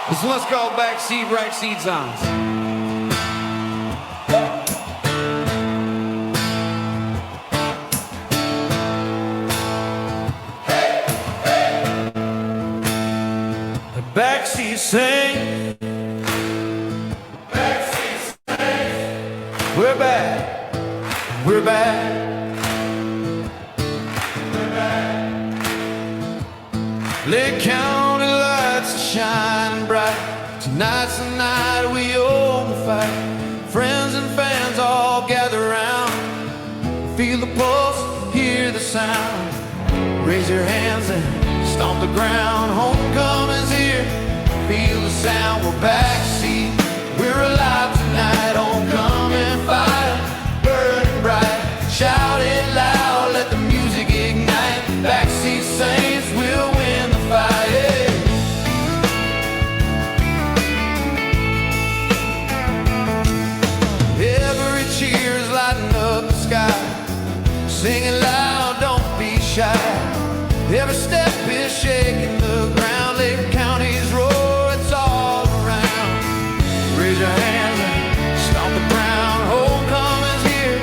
This one's called BackSeat Saints. Backseat Saints, backseat Saints, we're back, we're back, we're back. Lake County lights are shining bright. Tonight's the night we open the fight. Friends and fans all gather around. Feel the pulse, hear the sound. Raise your hands and stomp the ground. Homecoming's here, feel the sound. We're backseat, we're alive tonight. Homecoming fire, burning bright. Shout it loud, let the music ignite. Backseat Saints will win the fight. Every cheer's lighting up the sky. Singing loud, don't be shy. Every step is shaking the ground. Lake County's roar, it's all around. Raise your hands and stomp the ground. Homecoming's here,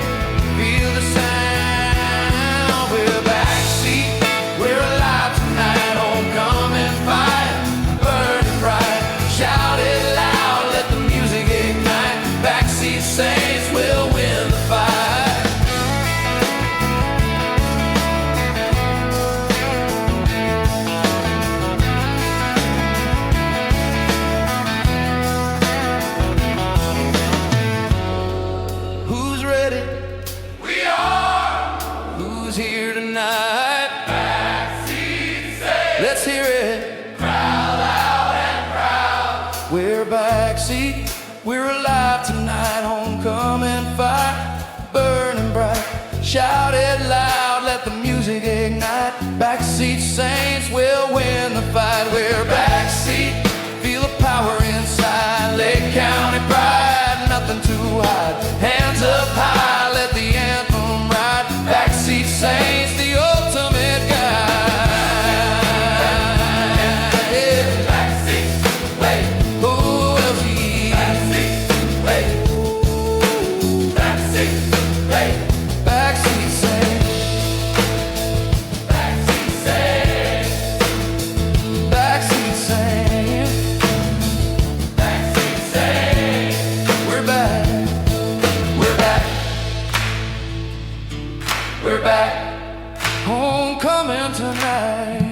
feel the sound. We're backseat, we're alive tonight. Homecoming fire, burning bright. Shout it loud, let the music ignite. Backseat Saints will win the fight. Let's hear it. Proud, loud, and proud. We're backseat, we're alive tonight. Homecoming fire, burning bright. Shout it loud, let the music ignite. Backseat Saints will win the fight. We're backseat, feel the power inside. Lake County pride, nothing to hide. Hands up high, let the anthem ride. Backseat Saints, the ultimate guide. We're back, homecoming tonight.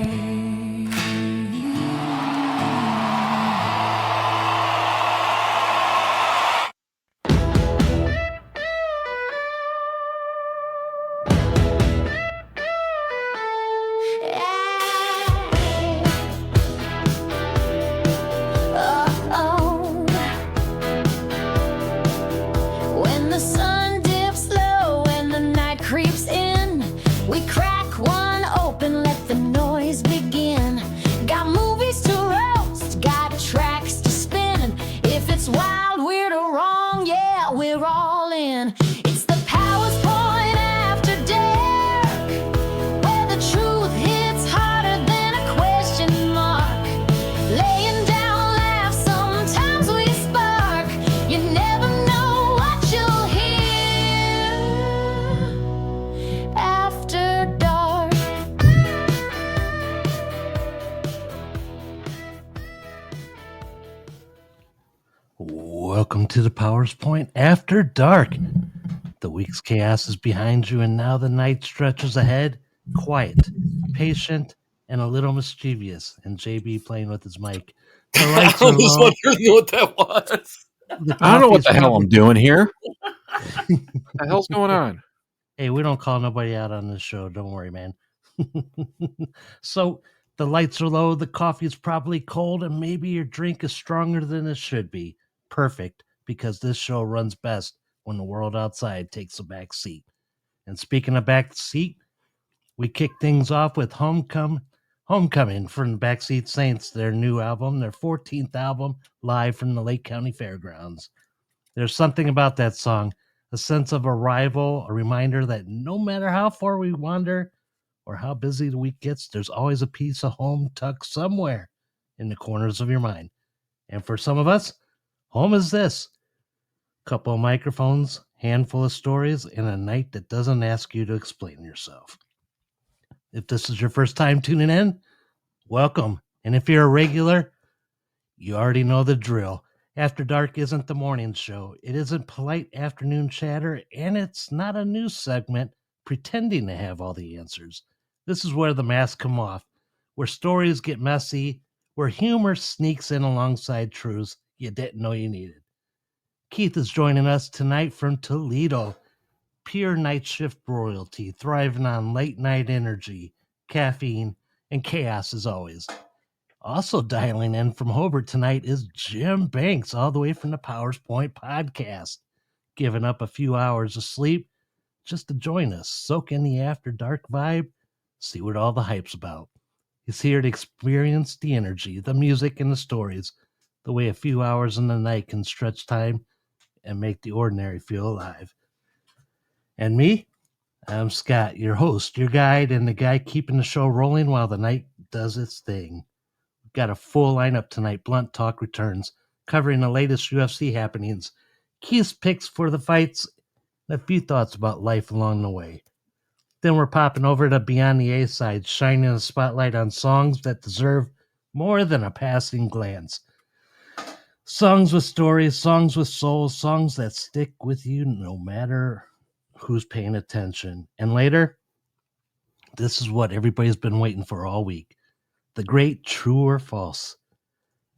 When the sun dips low and the night creeps in, we crack one open, let the noise begin. Got movies to roast, got tracks to spin. If it's wild, weird, or wrong, yeah, we're all in. It's the Powers Point After Dark, where the truth hits harder than a question mark. Laying down laughs, sometimes we spark. You never know what you'll hear after dark. Welcome to the Powers Point After Dark. The week's chaos is behind you, and now the night stretches ahead. Quiet, patient, and a little mischievous. And JB playing with his mic. The I lights are was low. wondering what that was. I don't know what the hell I'm doing here. What the hell's going on? Hey, we don't call nobody out on this show. Don't worry, man. So the lights are low, the coffee is probably cold, and maybe your drink is stronger than it should be. Perfect, because this show runs best when the world outside takes a back seat. And speaking of back seat, we kick things off with Homecoming from the BackSeat Saints, their new album, their 14th album, live from the Lake County Fairgrounds. There's something about that song, a sense of arrival, a reminder that no matter how far we wander or how busy the week gets, there's always a piece of home tucked somewhere in the corners of your mind. And for some of us, home is this: couple of microphones, handful of stories, and a night that doesn't ask you to explain yourself. If this is your first time tuning in, welcome. And if you're a regular, you already know the drill. After Dark isn't the morning show. It isn't polite afternoon chatter, and it's not a news segment pretending to have all the answers. This is where the masks come off, where stories get messy, where humor sneaks in alongside truths you didn't know you needed. Keith is joining us tonight from Toledo. Pure night shift royalty, thriving on late night energy, caffeine, and chaos as always. Also dialing in from Hobart tonight is Jim Banks, all the way from the PowerPoint podcast, giving up a few hours of sleep just to join us, soak in the after dark vibe, see what all the hype's about. He's here to experience the energy, the music, and the stories, the way a few hours in the night can stretch time and make the ordinary feel alive. And me, I'm Scott, your host, your guide, and the guy keeping the show rolling while the night does its thing. We've got a full lineup tonight. Blunt Talk returns, covering the latest UFC happenings, Keith's picks for the fights, and a few thoughts about life along the way. Then we're popping over to Beyond the A-Side, shining a spotlight on songs that deserve more than a passing glance. Songs with stories, songs with soul, songs that stick with you no matter who's paying attention. And later, this is what everybody's been waiting for all week: the great true or false.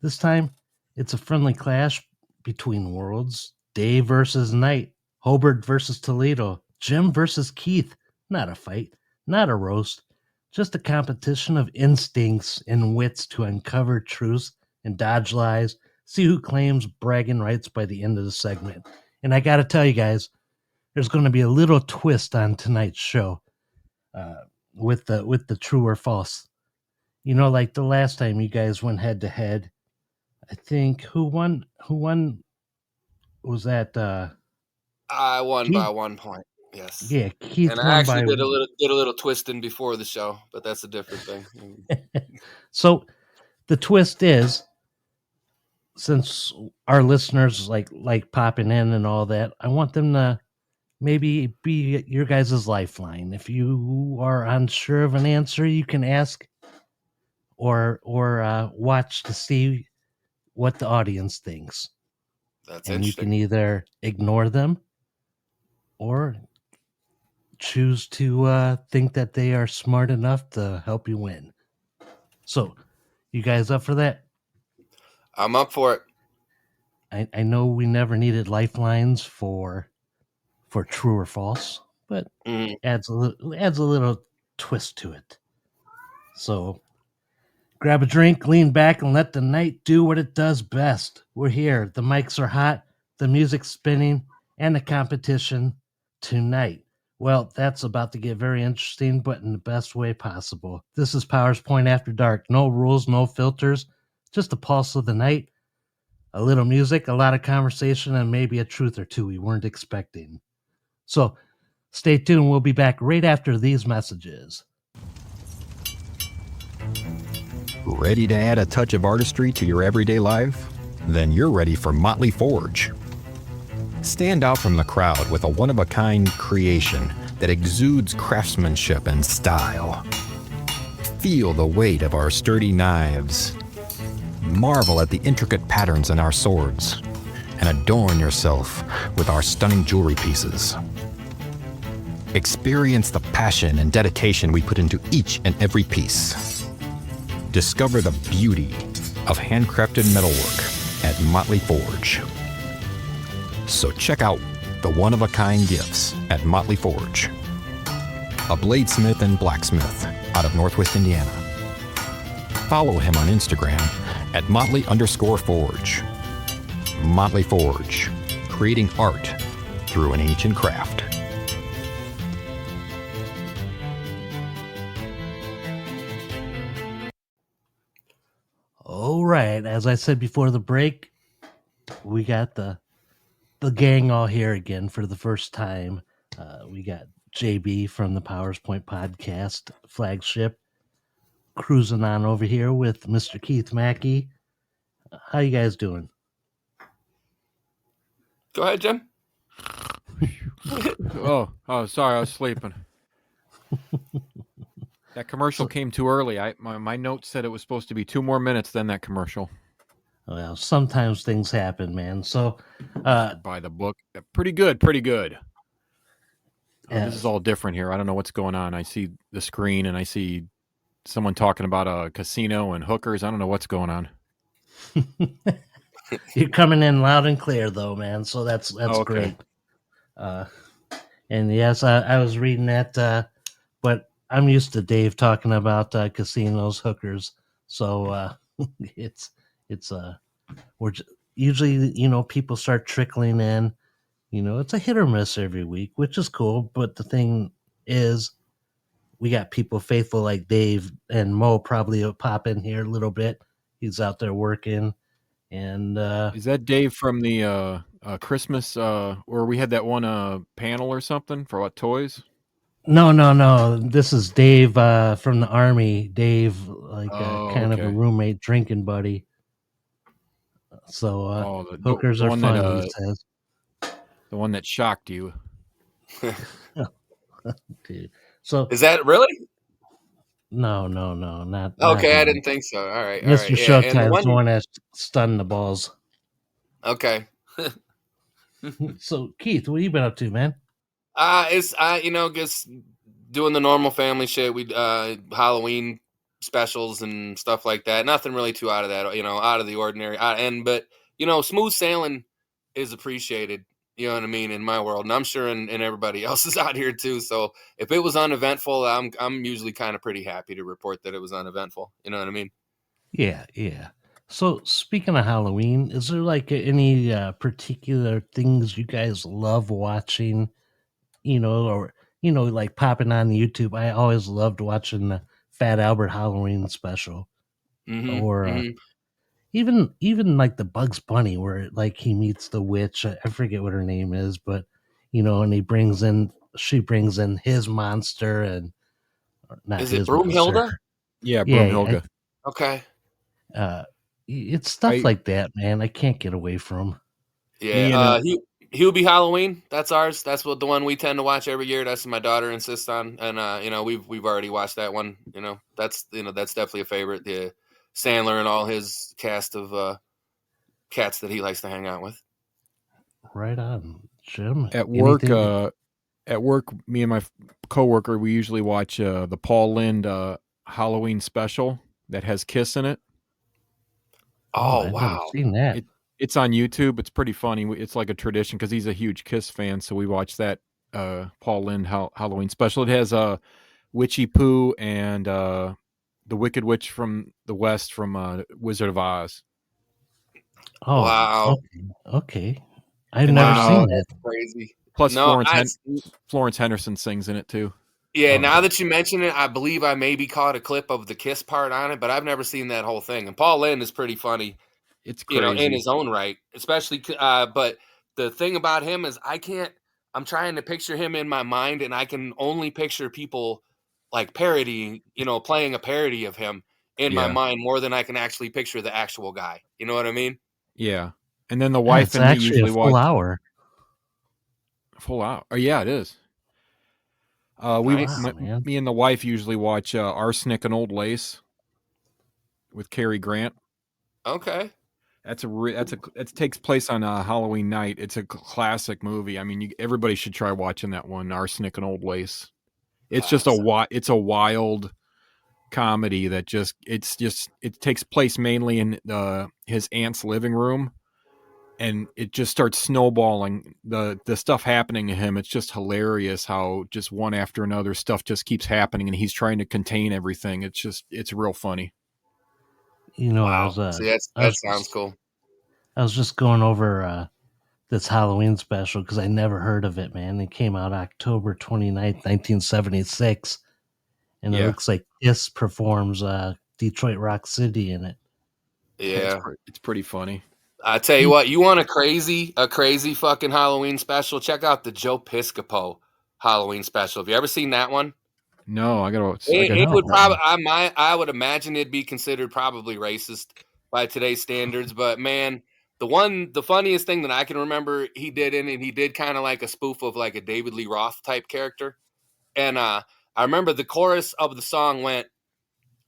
This time, it's a friendly clash between worlds: day versus night, Hobart versus Toledo, Jim versus Keith. Not a fight, not a roast, just a competition of instincts and wits to uncover truths and dodge lies, see who claims bragging rights by the end of the segment. And I gotta tell you guys, there's going to be a little twist on tonight's show with the true or false. You know, like the last time you guys went head to head, I think who won was that I won Keith? by 1 point. Yes. Yeah, Keith And won I actually by did a little twisting before the show, but that's a different thing. So the twist is, since our listeners like popping in and all that, I want them to maybe be your guys' lifeline. If you are unsure of an answer, you can ask or watch to see what the audience thinks. That's And you interesting. can either ignore them or choose to think that they are smart enough to help you win. So, you guys up for that? I'm up for it. I know we never needed lifelines for true or false, but adds a little twist to it. So grab a drink, lean back, and let the night do what it does best. We're here. The mics are hot, the music's spinning, and the competition tonight. Well, that's about to get very interesting, but in the best way possible. This is Powers Point After Dark. No rules, no filters, just the pulse of the night. A little music, a lot of conversation, and maybe a truth or two we weren't expecting. So stay tuned. We'll be back right after these messages. Ready to add a touch of artistry to your everyday life? Then you're ready for Motley Forge. Stand out from the crowd with a one-of-a-kind creation that exudes craftsmanship and style. Feel the weight of our sturdy knives. Marvel at the intricate patterns in our swords, and adorn yourself with our stunning jewelry pieces. Experience the passion and dedication we put into each and every piece. Discover the beauty of handcrafted metalwork at Motley Forge. So check out the one-of-a-kind gifts at Motley Forge, a bladesmith and blacksmith out of Northwest Indiana. Follow him on Instagram at Motley_Forge. Motley Forge, creating art through an ancient craft. All right, as I said before the break, we got the gang all here again for the first time. We got JB from the Powers Point podcast flagship cruising on over here with Mr. Keith Mackey. How you guys doing? Go ahead, Jim. Oh, sorry, I was sleeping. That commercial came too early. My notes said it was supposed to be 2 more minutes than that commercial. Well, sometimes things happen, man. So, By the book. Pretty good, pretty good. yeah, This is all different here. I don't know what's going on. I see the screen and I see someone talking about a casino and hookers. I don't know what's going on. you're coming in loud and clear, though, man. So that's Oh, okay. great. And yes, I was reading that, but I'm used to Dave talking about casinos, hookers. So it's it's usually people start trickling in. It's a hit or miss every week, which is cool. But the thing is, we got people faithful like Dave and Mo probably will pop in here a little bit. He's out there working, and Is that Dave from the Christmas or we had that one panel or something for what toys? no. This is Dave from the army. Dave, like Oh, kind of a okay. roommate, drinking buddy. So Oh, hookers the are one fun, that he says. the one that shocked you. Dude. So Is that really? no, not Okay, I him. didn't think so. All right. Mr. Yeah, and the Showtime's the one. one that stunned the balls. Okay. So Keith, what you been up to, man? It's just doing the normal family shit. We Halloween specials and stuff like that. Nothing really too out of that, out of the ordinary. But smooth sailing is appreciated. You know what I mean, in my world, and I'm sure in everybody else's out here too. So if it was uneventful, I'm usually kind of pretty happy to report that it was uneventful. You know what I mean? Yeah. So speaking of Halloween, is there like any particular things you guys love watching? Or like popping on YouTube. I always loved watching the Fat Albert Halloween special, or Mm-hmm. even like the Bugs Bunny, where like he meets the witch. I forget what her name is, but and she brings in his monster, and or not Is it his monster. Broomhilda? Yeah, Yeah, Broomhilda. Okay. it's stuff like that, man. I can't get away from. Me and Yeah. Hubie Halloween. That's ours. That's what the one we tend to watch every year. That's what my daughter insists on, and we've already watched that one. That's definitely a favorite. The Sandler and all his cast of cats that he likes to hang out with. Right on, Jim. at work. Anything? At work, me and my coworker, we usually watch the Paul Lynde Halloween special that has Kiss in it. Oh, Oh I've never wow. seen that. It's on YouTube. It's pretty funny. It's like a tradition because he's a huge Kiss fan, so we watch that Paul Lynde Halloween special. It has Witchy Poo and the Wicked Witch from the West from Wizard of Oz. Oh, Wow. okay. I've And never then, seen That's that. crazy. Plus, No, Florence Henderson sings in it too. yeah. Oh, Now that you mention it, I believe I maybe caught a clip of the Kiss part on it, but I've never seen that whole thing. And Paul Lynde is pretty funny. It's In crazy. his own right, especially but the thing about him is I'm trying to picture him in my mind, and I can only picture people like parodying, playing a parody of him in my Yeah, mind more than I can actually picture the actual guy. You know what I mean? yeah. And then the wife it's and me actually a usually full watch hour. full hour. Oh yeah, it is. Nice. Wow, man. Me and the wife usually watch Arsenic and Old Lace with Cary Grant. Okay. That takes place on Halloween night. It's a classic movie. I mean, everybody should try watching that one, Arsenic and Old Lace. It's just it's a wild comedy that it takes place mainly in his aunt's living room, and it just starts snowballing. The stuff happening to him, it's just hilarious how just one after another stuff just keeps happening, and he's trying to contain everything. It's real funny. I Wow. was See, I that was sounds just, cool. I was just going over this Halloween special because I never heard of it, man. It came out October 29th, 1976, and it Yeah, looks like Kiss performs Detroit Rock City in it. Yeah. it's pretty funny. I tell you Keith, what, you want a crazy fucking Halloween special? Check out the Joe Piscopo Halloween special. Have you ever seen that one? No, I got It to no. would probably I would imagine it'd be considered probably racist by today's standards. But man, the funniest thing that I can remember he did in it, he did kind of like a spoof of like a David Lee Roth type character. And I remember the chorus of the song went,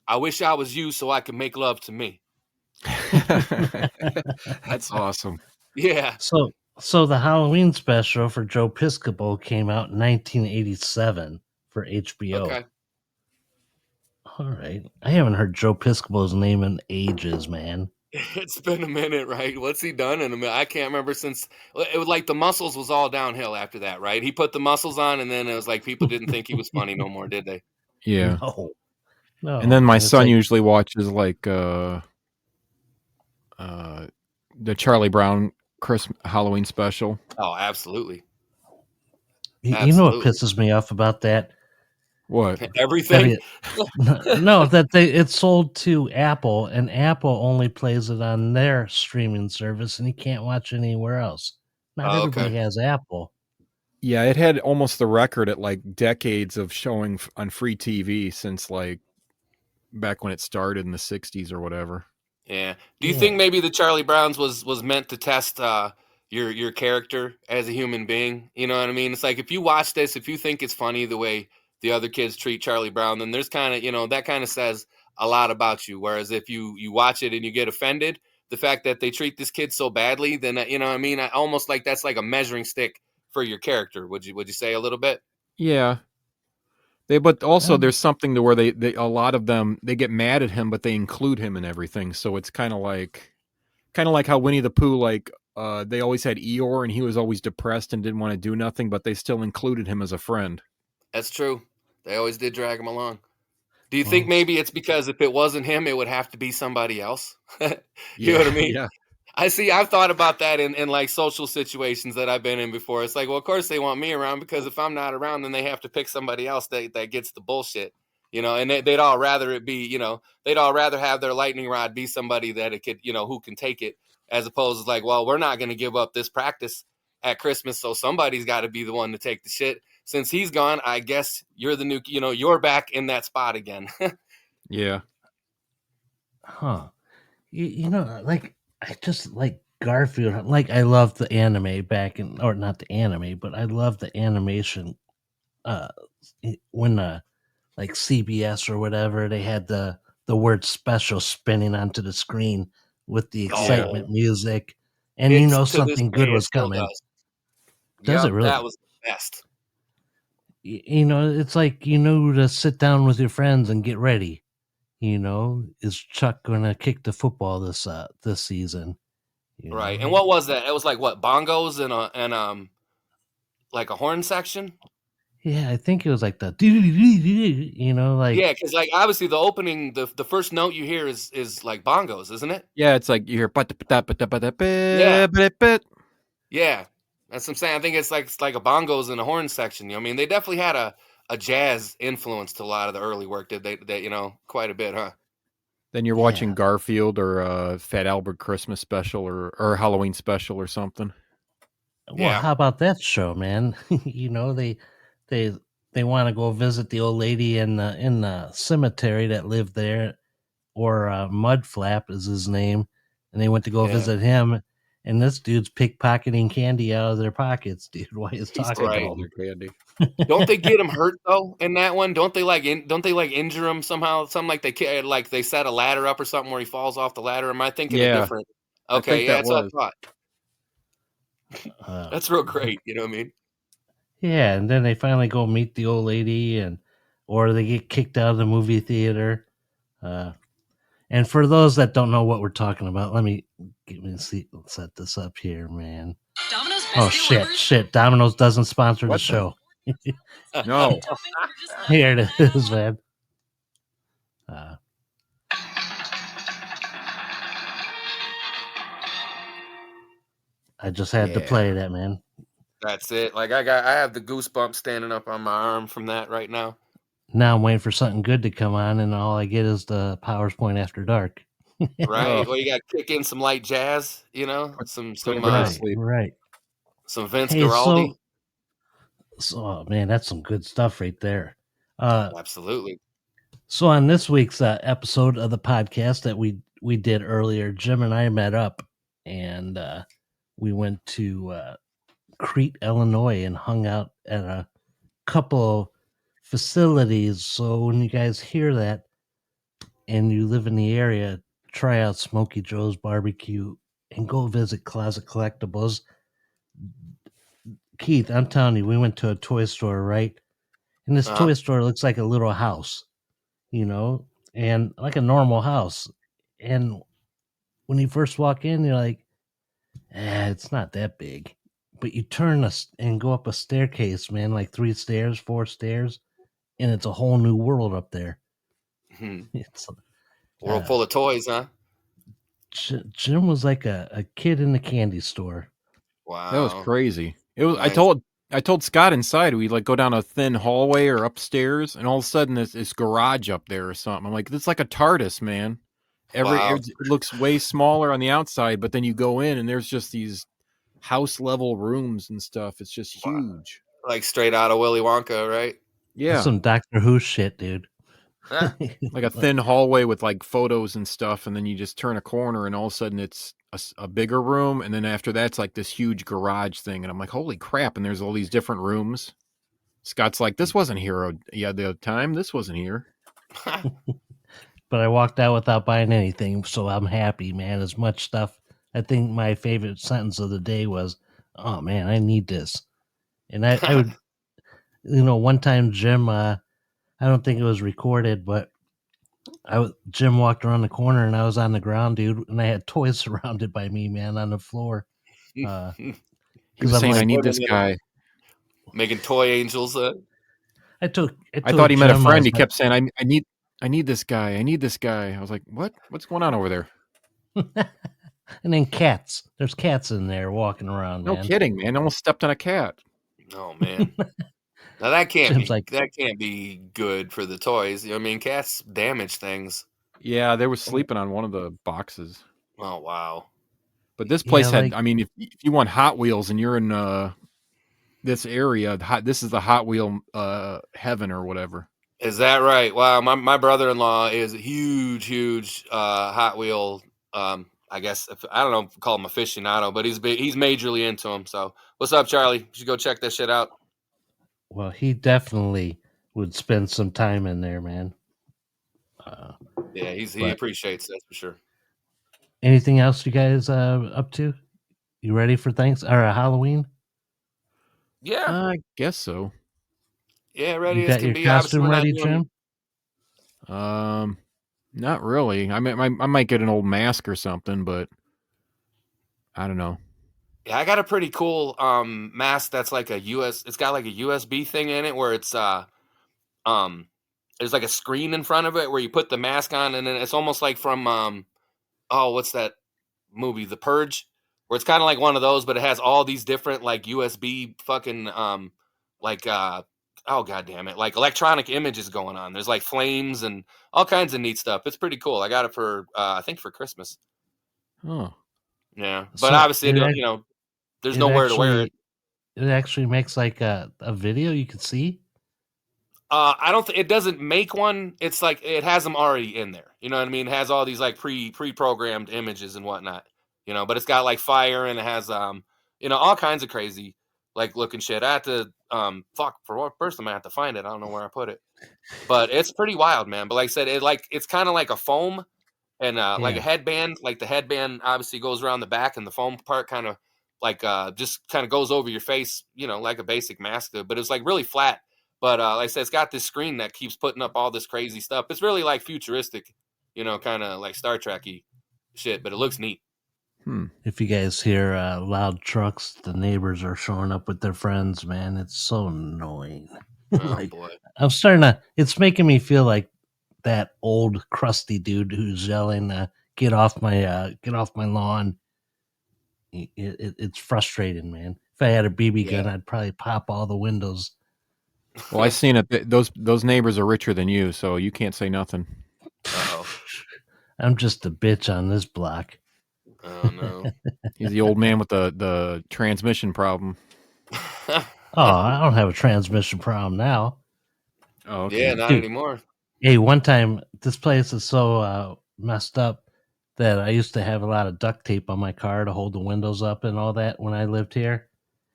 "I wish I was you so I could make love to me." That's awesome. Yeah. So the Halloween special for Joe Piscopo came out in 1987 for HBO. Okay. All right. I haven't heard Joe Piscopo's name in ages, man. It's been a minute, right? What's he done in a minute? I can't remember since it was like the Muscles was all downhill after that, right? He put the Muscles on, and then it was like people didn't think he was funny no more, did they? Yeah. No. And then my man, it's son like- usually watches like the Charlie Brown Christmas Halloween special. Oh, absolutely. You know what Absolutely. pisses me off about that? What? Everything. No, that it's sold to Apple, and Apple only plays it on their streaming service, and you can't watch it anywhere else. Not Oh, everybody okay. has Apple. Yeah, it had almost the record at like decades of showing on free TV since like back when it started in the 60s or whatever. Yeah. Do you Yeah. think maybe the Charlie Browns was meant to test your character as a human being? You know what I mean? It's like if you watch this, if you think it's funny the way the other kids treat Charlie Brown, then there's kind of, that kind of says a lot about you. Whereas if you watch it and you get offended, the fact that they treat this kid so badly, then you know what I mean? I almost like that's like a measuring stick for your character. Would you say a little bit? Yeah. But also Um, there's something to where they a lot of them they get mad at him, but they include him in everything. So it's kind of like how Winnie the Pooh, like they always had Eeyore and he was always depressed and didn't want to do nothing, but they still included him as a friend. That's true. They always did drag him along. Do you think Well, maybe it's because if it wasn't him, it would have to be somebody else? You know what I mean? Yeah. I've thought about that in like social situations that I've been in before. It's like, well, of course they want me around because if I'm not around, then they have to pick somebody else that gets the bullshit, and they'd all rather it be, they'd all rather have their lightning rod be somebody that it could, who can take it, as opposed to like, well, we're not going to give up this practice at Christmas. So somebody's got to be the one to take the shit. Since he's gone, I guess you're the new, you're back in that spot again. Yeah. huh. Like I just like Garfield. Like I love the anime or not the anime, but I love the animation. Uh, when like CBS or whatever, they had the word special spinning onto the screen with the excitement music, and It's to this something good day, it was still coming. does. Does it Yep, really? that was the best. It's like to sit down with your friends and get ready. Is Chuck gonna kick the football this season? Right. And what was that? It was like what, bongos and like a horn section? Yeah, I think it was like the like Yeah, because like obviously the opening, the first note you hear is like bongos, isn't it? Yeah, it's like you hear Yeah. That's what I'm saying. I think it's like a bongos and a horn section. I mean, they definitely had a jazz influence to a lot of the early work. Did they quite a bit, huh? Then you're watching Garfield or Fat Albert Christmas special or Halloween special or something. Well, Yeah. how about that show, man? They want to go visit the old lady in the cemetery that lived there, or Mudflap is his name, and they went to go Yeah. visit him. And this dude's pickpocketing candy out of their pockets, dude. While he's talking right. to All them. their candy. Don't they get him hurt though in that one? Don't they injure him somehow? Something like they set a ladder up or something where he falls off the ladder. Am I thinking Yeah. of different? I Okay, think yeah, that that's what I was. thought. That's real great. You know what I mean? Yeah, and then they finally go meet the old lady, or they get kicked out of the movie theater. And for those that don't know what we're talking about, let me set this up here, man. Domino's best Oh deal ever. shit! Domino's doesn't sponsor the What the- show. No. Here it is, man. I just had to play that, man. That's it. Like I have the goosebumps standing up on my arm from that right now. Now I'm waiting for something good to come on, and all I get is the Powers Point After Dark. Right. Oh. Well, you got to kick in some light jazz. Some everybody to sleep. Right. some Vince Hey, Guaraldi. so man, that's some good stuff right there. Absolutely. So on this week's episode of the podcast that we did earlier, Jim and I met up, and we went to Crete, Illinois, and hung out at a couple facilities. So when you guys hear that and you live in the area, try out Smokey Joe's Barbecue and go visit Closet Collectibles. Keith, I'm telling you, we went to a toy store, right? And this toy store looks like a little house, and like a normal house. And when you first walk in, you're like, it's not that big. But you turn and go up a staircase, man, like 3 stairs, 4 stairs, and it's a whole new world up there. It's World full of toys, huh? Jim was like a kid in the candy store. Wow, That was crazy. It was. Nice. I told Scott inside we like go down a thin hallway or upstairs, and all of a sudden this garage up there or something. I'm like, it's like a TARDIS, man. It looks way smaller on the outside, but then you go in and there's just these house level rooms and stuff. It's just huge. Like straight out of Willy Wonka, right? Yeah, That's some Doctor Who shit, dude. like a thin hallway with like photos and stuff, and then you just turn a corner, and all of a sudden it's a bigger room, and then after that's like this huge garage thing, and I'm like, holy crap! And there's all these different rooms. Scott's like, this wasn't here the other time. This wasn't here. But I walked out without buying anything, so I'm happy, man. As much stuff. I think my favorite sentence of the day was, "Oh man, I need this." And I would, one time, Jim. I don't think it was recorded, but Jim walked around the corner and I was on the ground, dude, and I had toys surrounded by me, man, on the floor. He was saying, like, I need this guy. Making toy angels. I thought he met a friend. He kept saying, I need this guy. I need this guy. I was like, what? What's going on over there? And then cats. There's cats in there walking around, man. No kidding, man. I almost stepped on a cat. Oh, man. Now that can't be good for the toys. I mean, cats damage things. Yeah, they were sleeping on one of the boxes. Oh, wow. But this place had, I mean, if you want Hot Wheels and you're in this area, this is the Hot Wheel heaven or whatever. Is that right? Wow, my brother-in-law is a huge Hot Wheel. I guess I don't know, call him aficionado, but he's majorly into them. So, what's up, Charlie? You should go check that shit out. Well, he definitely would spend some time in there, man. Yeah, he appreciates that for sure. Anything else you guys up to? You ready for Halloween? Yeah, I guess so. Yeah, ready You as got can your be. costume ready, Jim? Not really. I might get an old mask or something, but I don't know. Yeah, I got a pretty cool mask that's like it's got like a USB thing in it where it's there's like a screen in front of it where you put the mask on, and then it's almost like from what's that movie, The Purge, where it's kind of like one of those, but it has all these different like USB fucking oh god damn it, like electronic images going on. There's like flames and all kinds of neat stuff. It's pretty cool. I got it for I think for Christmas. Oh. Yeah. But obviously there's nowhere to wear it. It actually makes like a video you can see. I don't think it doesn't make one. It's like it has them already in there. You know what I mean? It has all these like pre-programmed images and whatnot. But it's got like fire and it has all kinds of crazy like looking shit. I have to first I'm gonna have to find it. I don't know where I put it. But it's pretty wild, man. But like I said, it's kind of like a foam and like a headband. Like the headband obviously goes around the back and the foam part kind of like just kind of goes over your face, like a basic mask do. But it's like really flat. But like I said, it's got this screen that keeps putting up all this crazy stuff. It's really like futuristic, kind of like Star Trek-y shit, but it looks neat. If you guys hear loud trucks, the neighbors are showing up with their friends, man. It's so annoying. Oh, boy. I'm it's making me feel like that old crusty dude who's yelling, get off my lawn. It's frustrating, man. If I had a BB gun, I'd probably pop all the windows. Well, I seen it. Those neighbors are richer than you, so you can't say nothing. Uh-oh. I'm just a bitch on this block. Oh no. He's the old man with the transmission problem. Oh, I don't have a transmission problem now. Oh, okay. Yeah, not anymore. Hey, one time, this place is so messed up. that I used to have a lot of duct tape on my car to hold the windows up and all that when I lived here,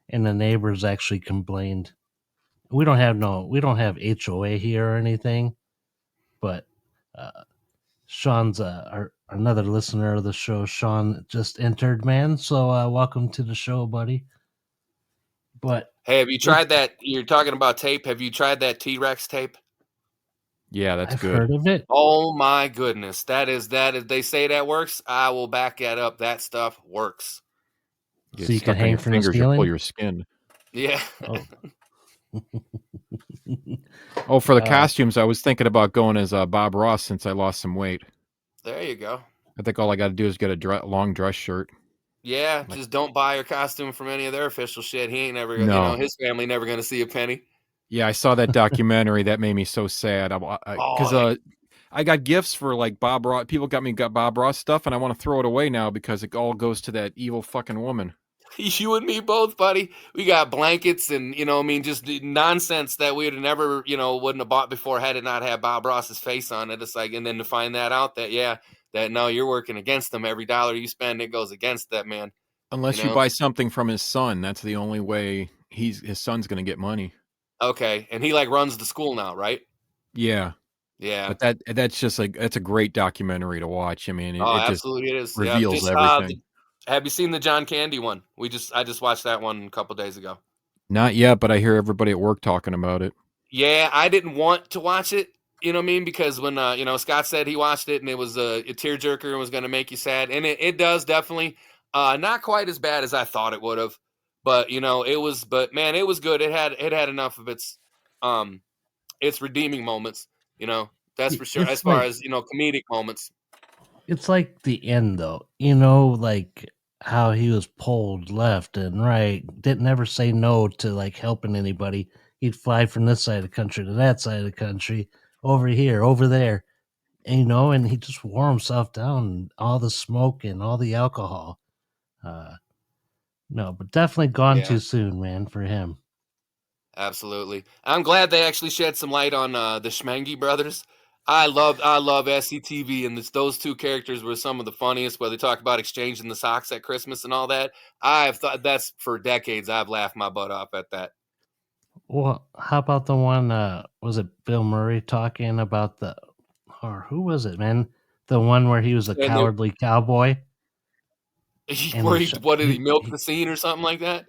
and the neighbors actually complained. We don't have HOA here or anything, but uh, Sean's another listener of the show. Sean just entered, man. So welcome to the show, buddy. But Hey, have you it's, tried that? You're talking about tape. Have you tried that T-Rex tape? Yeah, that's I've good. heard of it. Oh my goodness. That is they say that works. I will back that up. That stuff works. Get So you can stuck on hang your from the fingers, you pull ceiling? your skin. Yeah. Oh. Oh, for the costumes, I was thinking about going as Bob Ross since I lost some weight. There you go. I think all I got to do is get a long dress shirt. Yeah, just don't buy your costume from any of their official shit. He ain't never, No. his family never going to see a penny. Yeah, I saw that documentary. That made me so sad. Because I got gifts for like Bob Ross. People got Bob Ross stuff, and I want to throw it away now because it all goes to that evil fucking woman. You and me both, buddy. We got blankets and, just nonsense that we would have never, wouldn't have bought before had it not had Bob Ross's face on it. It's like, and then to find that out that no, you're working against them. Every dollar you spend, it goes against that man. Unless you buy something from his son, that's the only way his son's going to get money. Okay, and he like runs the school now, right? Yeah. Yeah. But that's just like that's a great documentary to watch. I mean, it just absolutely it is. reveals everything. Have you seen the John Candy one? I just watched that one a couple days ago. Not yet, but I hear everybody at work talking about it. Yeah, I didn't want to watch it, you know what I mean? Because when Scott said he watched it and it was a tearjerker and was going to make you sad, and it does definitely not quite as bad as I thought it would have, but it was. But man, it was good. It had enough of its redeeming moments, that's for sure. It's As far like- as comedic moments. It's like the end, though. Like how he was pulled left and right. Didn't ever say no to like helping anybody. He'd fly from this side of the country to that side of the country, over here, over there, and he just wore himself down. All the smoke and all the alcohol. No, but definitely gone too soon, man, for him. Absolutely. I'm glad they actually shed some light on the Schmengi brothers. I love SCTV, and those two characters were some of the funniest, where they talk about exchanging the socks at Christmas and all that. I've thought that's for decades. I've laughed my butt off at that. Well, how about the one, was it Bill Murray talking about or who was it, man? The one where he was a cowardly cowboy? Where did he milk the scene or something like that?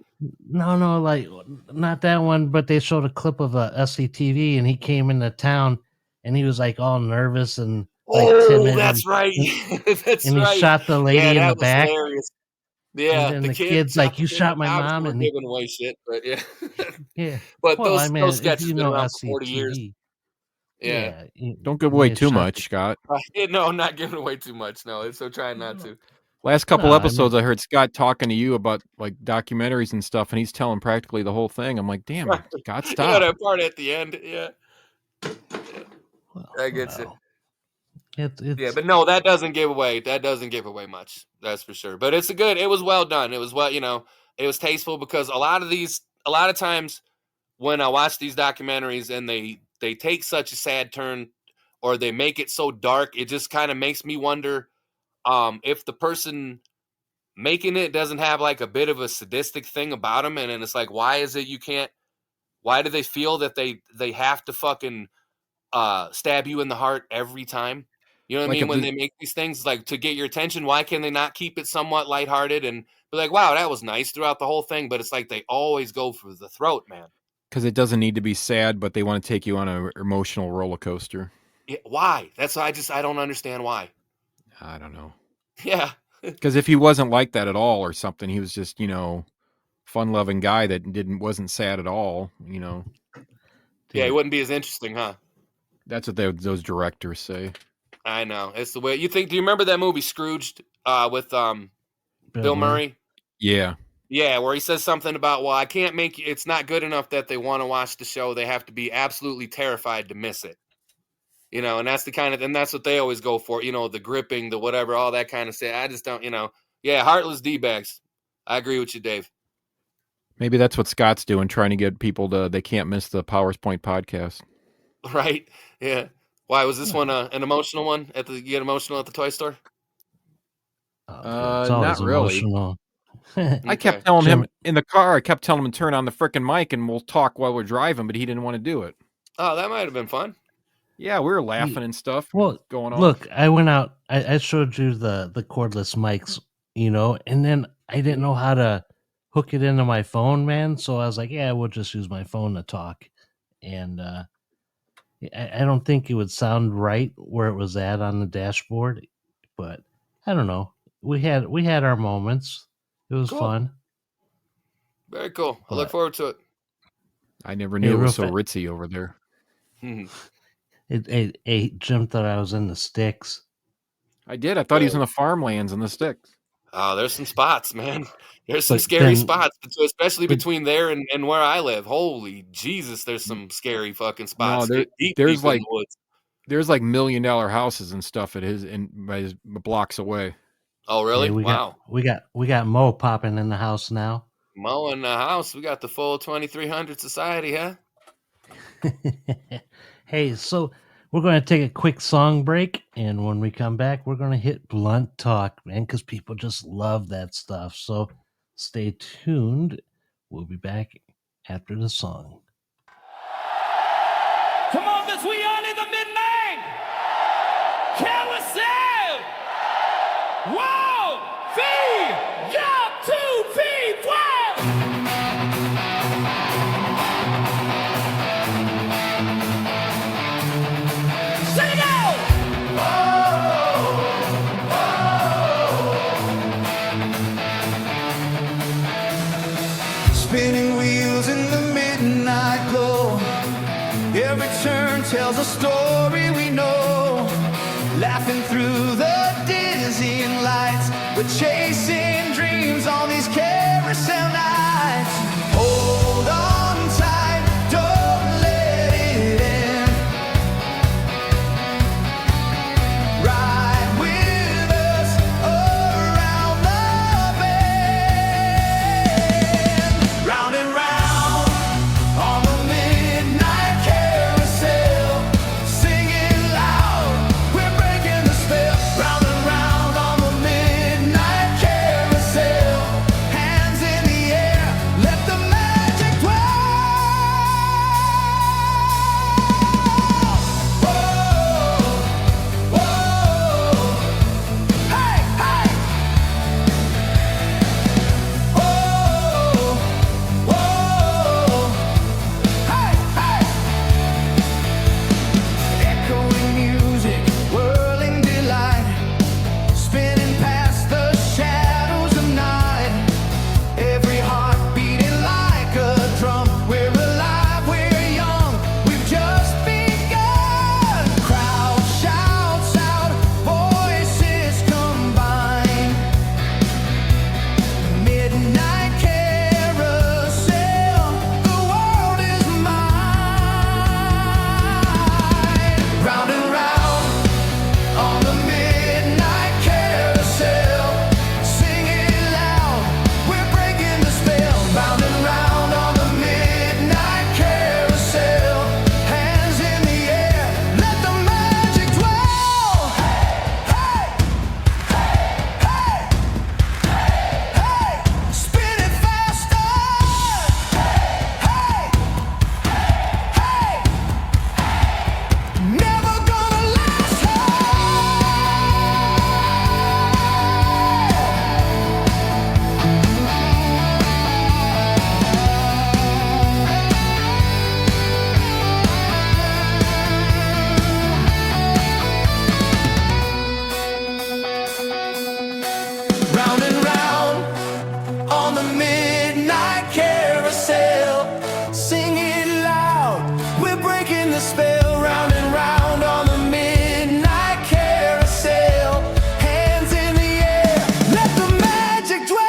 No, like, not that one, but they showed a clip of a SCTV, and he came into town, and he was, like, all nervous and, like, timid. That's right. That's and right. he shot the lady in the back. Hilarious. Yeah, and then the kid's like, "You shot my mom," and giving away shit, but yeah. Yeah. But Well, those sketches if been around for 40 years. SCTV, Yeah. Don't give away too much, Scott. No, I'm not giving away too much. No, so trying not to. Last couple episodes, I heard Scott talking to you about like documentaries and stuff, and he's telling practically the whole thing. I'm like, damn, Scott, stop. Yeah, that part at the end. Yeah. Well, I get you. Yeah, but no, that doesn't give away much. That's for sure. But it was well done. It was it was tasteful, because a lot of times when I watch these documentaries and they take such a sad turn, or they make it so dark, it just kind of makes me wonder if the person making it doesn't have like a bit of a sadistic thing about them. And it's like, why do they feel that they have to fucking stab you in the heart every time? You know what I mean? When they make these things, like, to get your attention, why can they not keep it somewhat lighthearted and be like, wow, that was nice throughout the whole thing? But it's like they always go for the throat, man. Because it doesn't need to be sad, but they want to take you on an emotional roller coaster. Yeah, why? That's I don't understand why. I don't know. Yeah. Because if he wasn't like that at all or something, he was just, fun-loving guy that wasn't sad at all, Yeah, he wouldn't be as interesting, huh? That's what those directors say. I know. It's the way you think. Do you remember that movie Scrooged with Bill Murray? Yeah. Yeah, where he says something about, well, I can't make it's not good enough that they want to watch the show. They have to be absolutely terrified to miss it. And that's and that's what they always go for, the gripping, the whatever, all that kind of stuff. I just don't, heartless D-bags. I agree with you, Dave. Maybe that's what Scott's doing, trying to get people they can't miss the PowerPoint podcast. Right? Yeah. Why was this one an emotional one? You get emotional at the toy store? dude, it's always Not really. emotional. I Okay. kept telling him Jim- in the car. I kept telling him to turn on the frickin' mic and we'll talk while we're driving, but he didn't want to do it. Oh, that might have been fun. Yeah, we were laughing and stuff, Well, going off. look, I went out. I showed you the cordless mics, and then I didn't know how to hook it into my phone, man. So I was like, yeah, we'll just use my phone to talk. And I don't think it would sound right where it was at on the dashboard, but I don't know. We had our moments. It was Cool. fun. Very cool. I look But- forward to it. I never knew it real was so fa- ritzy over there. Jim thought I was in the sticks. I did. I thought he was in the farmlands and the sticks. Oh, there's some spots, man. There's some But scary then- spots, especially but- between there and where I live. Holy Jesus, there's some scary fucking spots. there- deep there's in like- the woods. There's like $1 million houses and stuff at his blocks away. Oh, really? Hey, Wow. we got Mo popping in the house now. Mo in the house. We got the full 2300 society, huh? Hey, so we're going to take a quick song break, and when we come back, we're going to hit blunt talk, man, because people just love that stuff. So stay tuned. We'll be back after the song. Come on, this we on in the midnight carousel. 1, V, yup, 2, V, wow. Sing it out. Spinning wheels in the midnight glow. Every turn tells a story we know. Laughing through the dizzying lights. We're chasing dreams on these carousel nights. Hold on tight, don't let it end. Ride with us around the bend. Round and round on the midnight carousel. Singing loud, we're breaking the spell. Round and round on the midnight carousel. Hands in the air, let the magic dwell. Whoa, whoa, hey, hey. Whoa, whoa, hey, hey. Echoing music, whirling delight, spinning past the shadows of night. Every heart beating like a drum. We're alive, we're young, we've just begun. Crowd shouts out, voices combine. Midnight carousel, the world is mine. Round and round on the midnight carousel, singing loud, we're breaking the spell. Round and round on the midnight carousel, hands in the air, let the magic dwell. Hey, hey, hey, hey, spin it faster. Hey, hey, never gonna last. Round and round on the midnight carousel, sing it loud, we're breaking the spell. Round and round on the midnight carousel, hands in the air, let the magic dwell.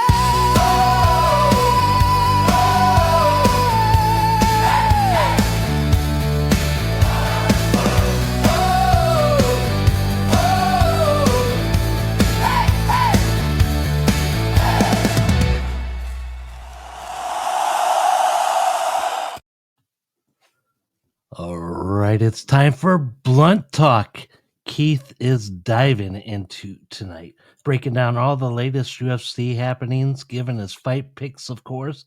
All right, it's time for blunt talk. Keith is diving into tonight, breaking down all the latest UFC happenings, giving his fight picks, of course,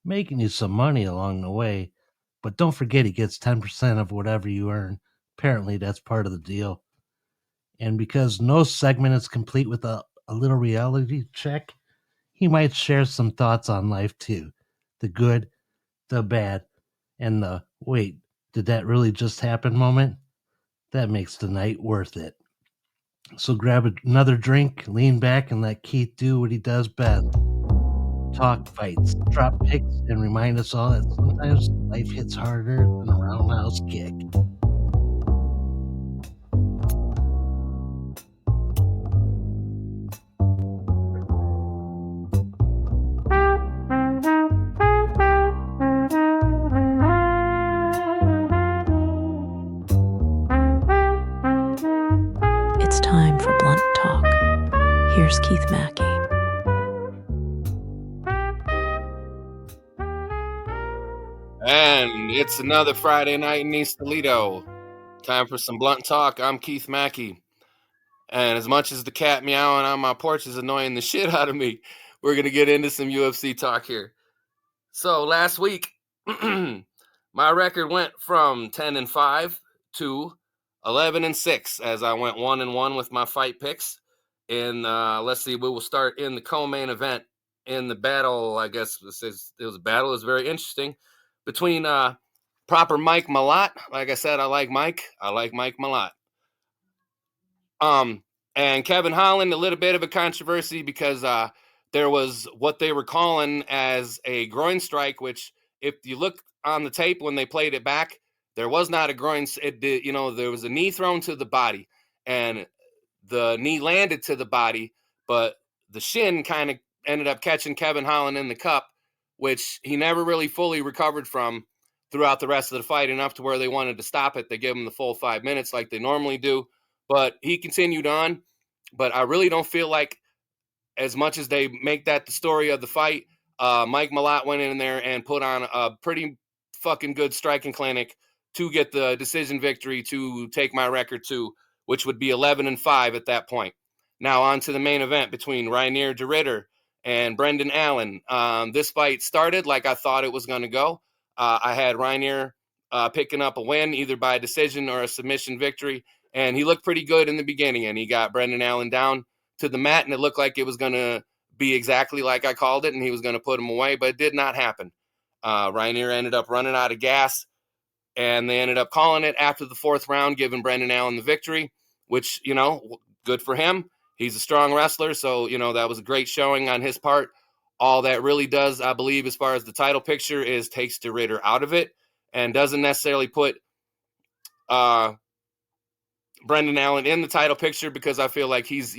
making you some money along the way. But don't forget, he gets 10% of whatever you earn. Apparently, that's part of the deal. And because no segment is complete with a little reality check, he might share some thoughts on life too. The good, the bad, and the wait, did that really just happen moment? That makes the night worth it. So grab another drink, lean back, and let Keith do what he does best: talk fights, drop picks, and remind us all that sometimes life hits harder than a roundhouse kick. It's time for Blunt Talk. Here's Keith Mackey. And it's another Friday night in East Toledo. Time for some Blunt Talk. I'm Keith Mackey. And as much as the cat meowing on my porch is annoying the shit out of me, we're going to get into some UFC talk here. So last week, my record went from 10-5 to 11-6 as I went 1-1 with my fight picks. And let's see, we will start in the co-main event in the battle. I guess it was a battle. It was very interesting between proper Mike Malott. Like I said, I like Mike Malott. And Kevin Holland, a little bit of a controversy because there was what they were calling as a groin strike, which if you look on the tape when they played it back, there was not a groin. There was a knee thrown to the body, and the knee landed to the body, but the shin kind of ended up catching Kevin Holland in the cup, which he never really fully recovered from throughout the rest of the fight, enough to where they wanted to stop it. They gave him the full 5 minutes like they normally do, but he continued on. But I really don't feel like, as much as they make that the story of the fight, Mike Malott went in there and put on a pretty fucking good striking clinic to get the decision victory to take my record to, which would be 11-5 at that point. Now on to the main event between Reinier de Ridder and Brendan Allen. This fight started like I thought it was going to go. I had Reinier picking up a win, either by decision or a submission victory, and he looked pretty good in the beginning, and he got Brendan Allen down to the mat, and it looked like it was going to be exactly like I called it, and he was going to put him away, but it did not happen. Reinier ended up running out of gas, and they ended up calling it after the fourth round, giving Brendan Allen the victory, which, good for him. He's a strong wrestler, so, that was a great showing on his part. All that really does, I believe, as far as the title picture, is takes de Ridder out of it and doesn't necessarily put Brendan Allen in the title picture, because I feel like he's,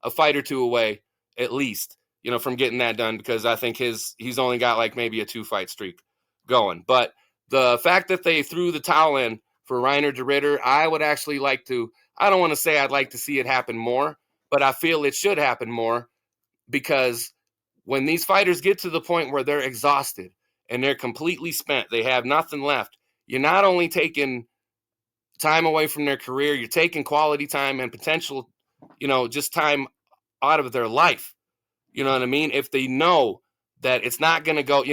a fight or two away, at least, from getting that done, because I think he's only got like maybe a 2-fight streak going. But the fact that they threw the towel in for Reinier de Ridder, I would actually like to, I don't want to say I'd like to see it happen more, but I feel it should happen more, because when these fighters get to the point where they're exhausted and they're completely spent, they have nothing left, you're not only taking time away from their career, you're taking quality time and potential, just time out of their life. You know what I mean? If they know that it's not going to go,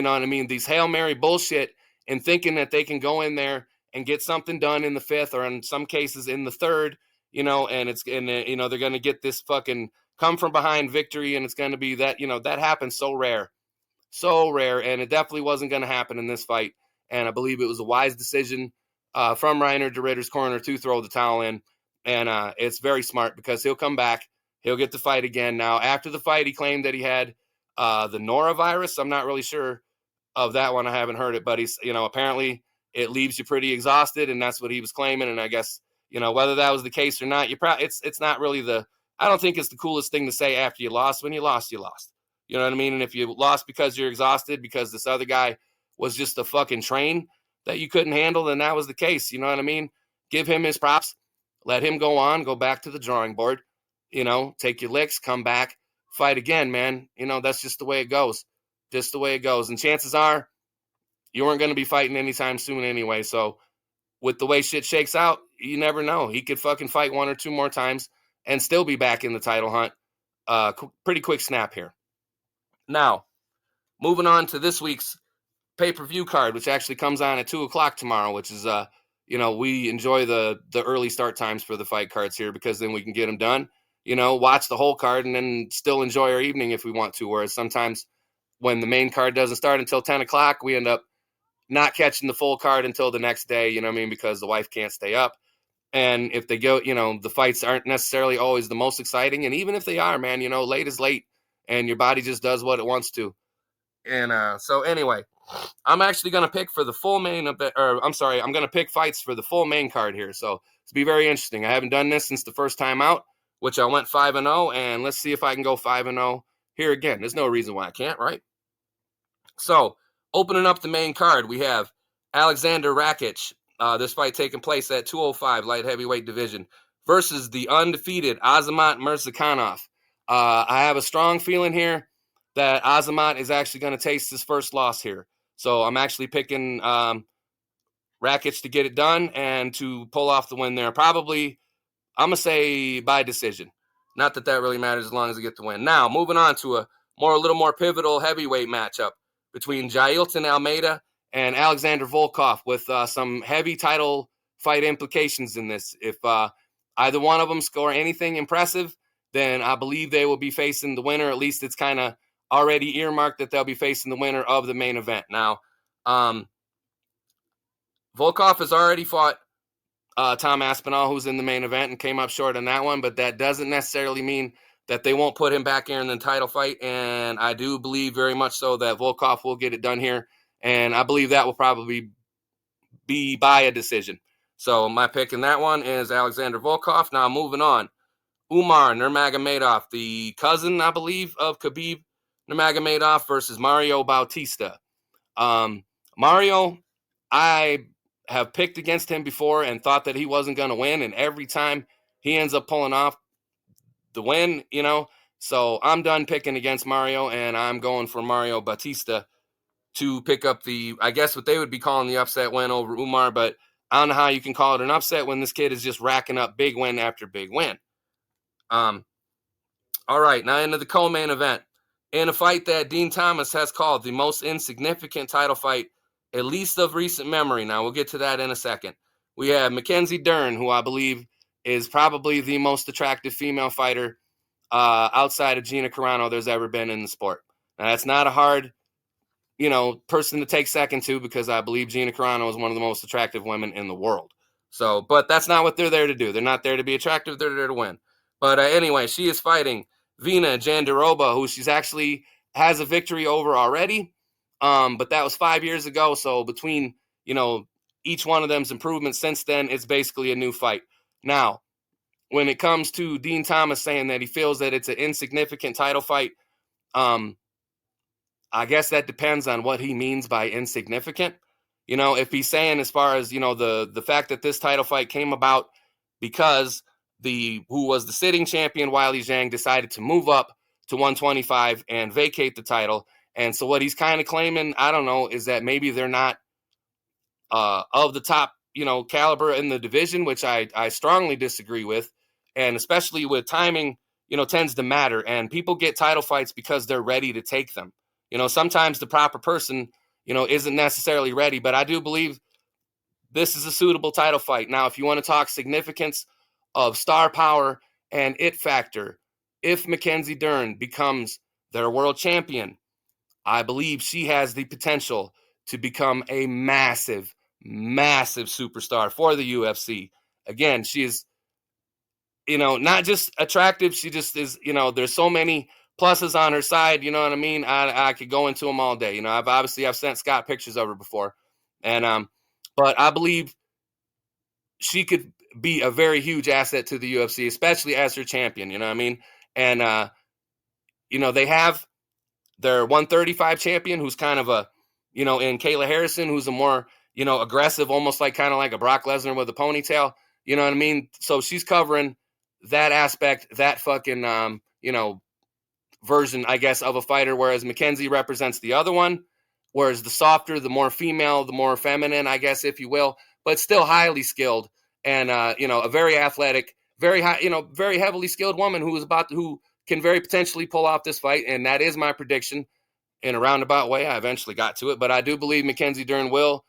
these Hail Mary bullshit, and thinking that they can go in there and get something done in the fifth, or in some cases in the third, and they're going to get this fucking come from behind victory, and it's going to be that, that happens so rare, and it definitely wasn't going to happen in this fight. And I believe it was a wise decision from Reinier de Ridder's corner to throw the towel in, and it's very smart, because he'll come back, he'll get the fight again. Now, after the fight, he claimed that he had the norovirus. I'm not really sure of that one. I haven't heard it, but he's, apparently it leaves you pretty exhausted, and that's what he was claiming. And I guess, whether that was the case or not, it's not really I don't think it's the coolest thing to say after you lost. When you lost, you lost. You know what I mean? And if you lost because you're exhausted, because this other guy was just a fucking train that you couldn't handle, then that was the case. You know what I mean? Give him his props. Let him go on, go back to the drawing board, take your licks, come back, fight again, man. That's just the way it goes. Just the way it goes. And chances are you weren't going to be fighting anytime soon anyway. So with the way shit shakes out, you never know. He could fucking fight one or two more times and still be back in the title hunt. Pretty quick snap here. Now, moving on to this week's pay-per-view card, which actually comes on at 2:00 tomorrow, which is, we enjoy the early start times for the fight cards here because then we can get them done, watch the whole card and then still enjoy our evening if we want to. Whereas sometimes when the main card doesn't start until 10 o'clock, we end up not catching the full card until the next day, because the wife can't stay up. And if they go, the fights aren't necessarily always the most exciting. And even if they are, man, late is late and your body just does what it wants to. And so anyway, I'm actually going to pick for the full main event, I'm going to pick fights for the full main card here. So it's be very interesting. I haven't done this since the first time out, which I went 5-0, and let's see if I can go 5-0 here again. There's no reason why I can't, right? So opening up the main card, we have Alexander Rakic. This fight taking place at 205 light heavyweight division versus the undefeated Azamat Murzakanov. I have a strong feeling here that Azamat is actually going to taste his first loss here. So I'm actually picking Rakic to get it done and to pull off the win there. Probably, I'm going to say by decision. Not that really matters as long as I get the win. Now, moving on to a little more pivotal heavyweight matchup between Jailton Almeida and Alexander Volkov with some heavy title fight implications in this. If either one of them score anything impressive, then I believe they will be facing the winner. At least it's kind of already earmarked that they'll be facing the winner of the main event. Now, Volkov has already fought Tom Aspinall, who's in the main event, and came up short on that one, but that doesn't necessarily mean that they won't put him back here in the title fight, and I do believe very much so that Volkov will get it done here, and I believe that will probably be by a decision. So my pick in that one is Alexander Volkov. Now moving on, Umar Nurmagomedov, the cousin, I believe, of Khabib Nurmagomedov versus Mario Bautista. Mario, I have picked against him before and thought that he wasn't going to win, and every time he ends up pulling off the win, So I'm done picking against Mario, and I'm going for Mario Bautista to pick up I guess what they would be calling the upset win over Umar, but I don't know how you can call it an upset when this kid is just racking up big win after big win. All right, now into the co-main event. In a fight that Dean Thomas has called the most insignificant title fight, at least of recent memory. Now, we'll get to that in a second. We have Mackenzie Dern, who I believe is probably the most attractive female fighter outside of Gina Carano there's ever been in the sport. Now, that's not a hard, person to take second to because I believe Gina Carano is one of the most attractive women in the world. So, but that's not what they're there to do. They're not there to be attractive. They're there to win. But anyway, she is fighting Vina Jandiroba, who she's actually has a victory over already. But that was 5 years ago. So between, each one of them's improvements since then, it's basically a new fight. Now, when it comes to Dean Thomas saying that he feels that it's an insignificant title fight, I guess that depends on what he means by insignificant. If he's saying as far as, the fact that this title fight came about because who was the sitting champion, Weili Zhang, decided to move up to 125 and vacate the title. And so what he's kind of claiming, I don't know, is that maybe they're not of the top, caliber in the division, which I strongly disagree with. And especially with timing, tends to matter. And people get title fights because they're ready to take them. Sometimes the proper person, isn't necessarily ready. But I do believe this is a suitable title fight. Now, if you want to talk significance of star power and it factor, if Mackenzie Dern becomes their world champion, I believe she has the potential to become a massive, massive superstar for the UFC. Again, she is, not just attractive. She just is, there's so many pluses on her side. You know what I mean? I could go into them all day. I've sent Scott pictures of her before. And, but I believe she could be a very huge asset to the UFC, especially as her champion. You know what I mean? And, they have their 135 champion, who's kind of a, in Kayla Harrison, who's a more, aggressive, almost like kind of like a Brock Lesnar with a ponytail. You know what I mean? So she's covering that aspect, that fucking, version, I guess, of a fighter, whereas Mackenzie represents the other one, whereas the softer, the more female, the more feminine, I guess, if you will, but still highly skilled and a very athletic, very high, very heavily skilled woman who can very potentially pull off this fight, and that is my prediction in a roundabout way. I eventually got to it, but I do believe Mackenzie Dern will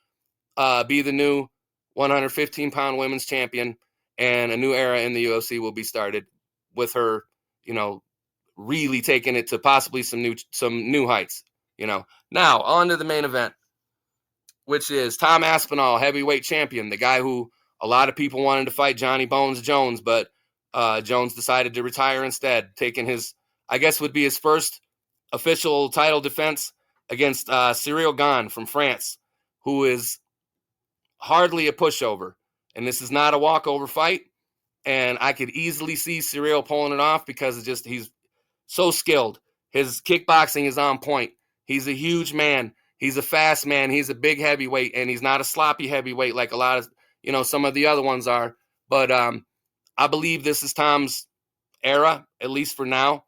be the new 115-pound women's champion, and a new era in the UFC will be started with her, really taking it to possibly some new heights. Now on to the main event, which is Tom Aspinall, heavyweight champion, the guy who a lot of people wanted to fight Johnny Bones Jones, but Jones decided to retire instead, taking his, I guess would be his first official title defense against Cyril Gane from France, who is hardly a pushover. And this is not a walkover fight. And I could easily see Cyril pulling it off because he's so skilled. His kickboxing is on point. He's a huge man. He's a fast man. He's a big heavyweight, and he's not a sloppy heavyweight like a lot of, some of the other ones are. But I believe this is Tom's era, at least for now.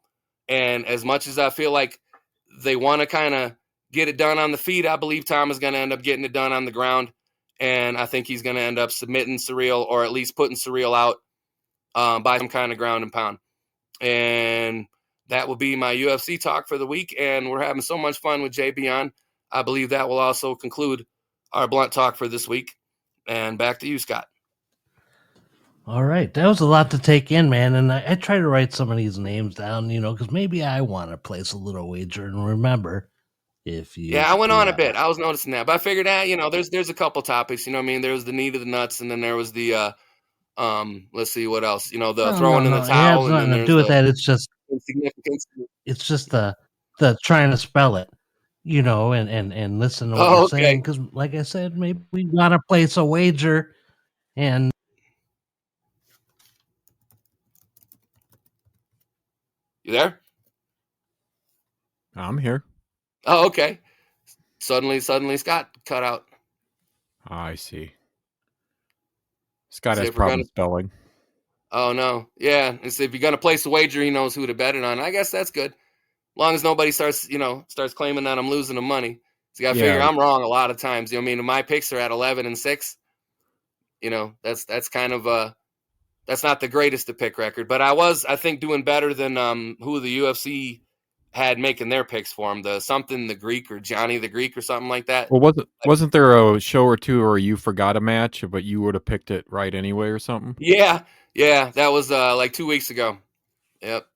And as much as I feel like they want to kind of get it done on the feet, I believe Tom is going to end up getting it done on the ground. And I think he's going to end up submitting Cyril, or at least putting Cyril out by some kind of ground and pound. And that will be my UFC talk for the week. And we're having so much fun with JB on. I believe that will also conclude our blunt talk for this week. And back to you, Scott. All right. That was a lot to take in, man. And I try to write some of these names down, because maybe I want to place a little wager and remember if you. Yeah, I went on a bit. I was noticing that. But I figured there's a couple topics, there's the knee to the nuts, and then there was the let's see what else. The throwing in the towel. It has nothing to do with that. It's just insignificance. It's just the trying to spell it, and listen to what you're saying. Because, like I said, maybe we want to place a wager, and you there? I'm here. Oh, okay. Suddenly, Scott cut out. I see. Scott has problem spelling. Oh, no. Yeah. If you're going to place a wager, he knows who to bet it on. I guess that's good. As long as nobody starts claiming that I'm losing the money. So you got to figure I'm wrong a lot of times. My picks are at 11-6. That's kind of that's not the greatest to pick record, but I think, doing better than who the UFC had making their picks for him. The Greek or Johnny the Greek or something like that. Well, wasn't there a show or two where you forgot a match, but you would have picked it right anyway or something? Yeah. That was like 2 weeks ago. Yep.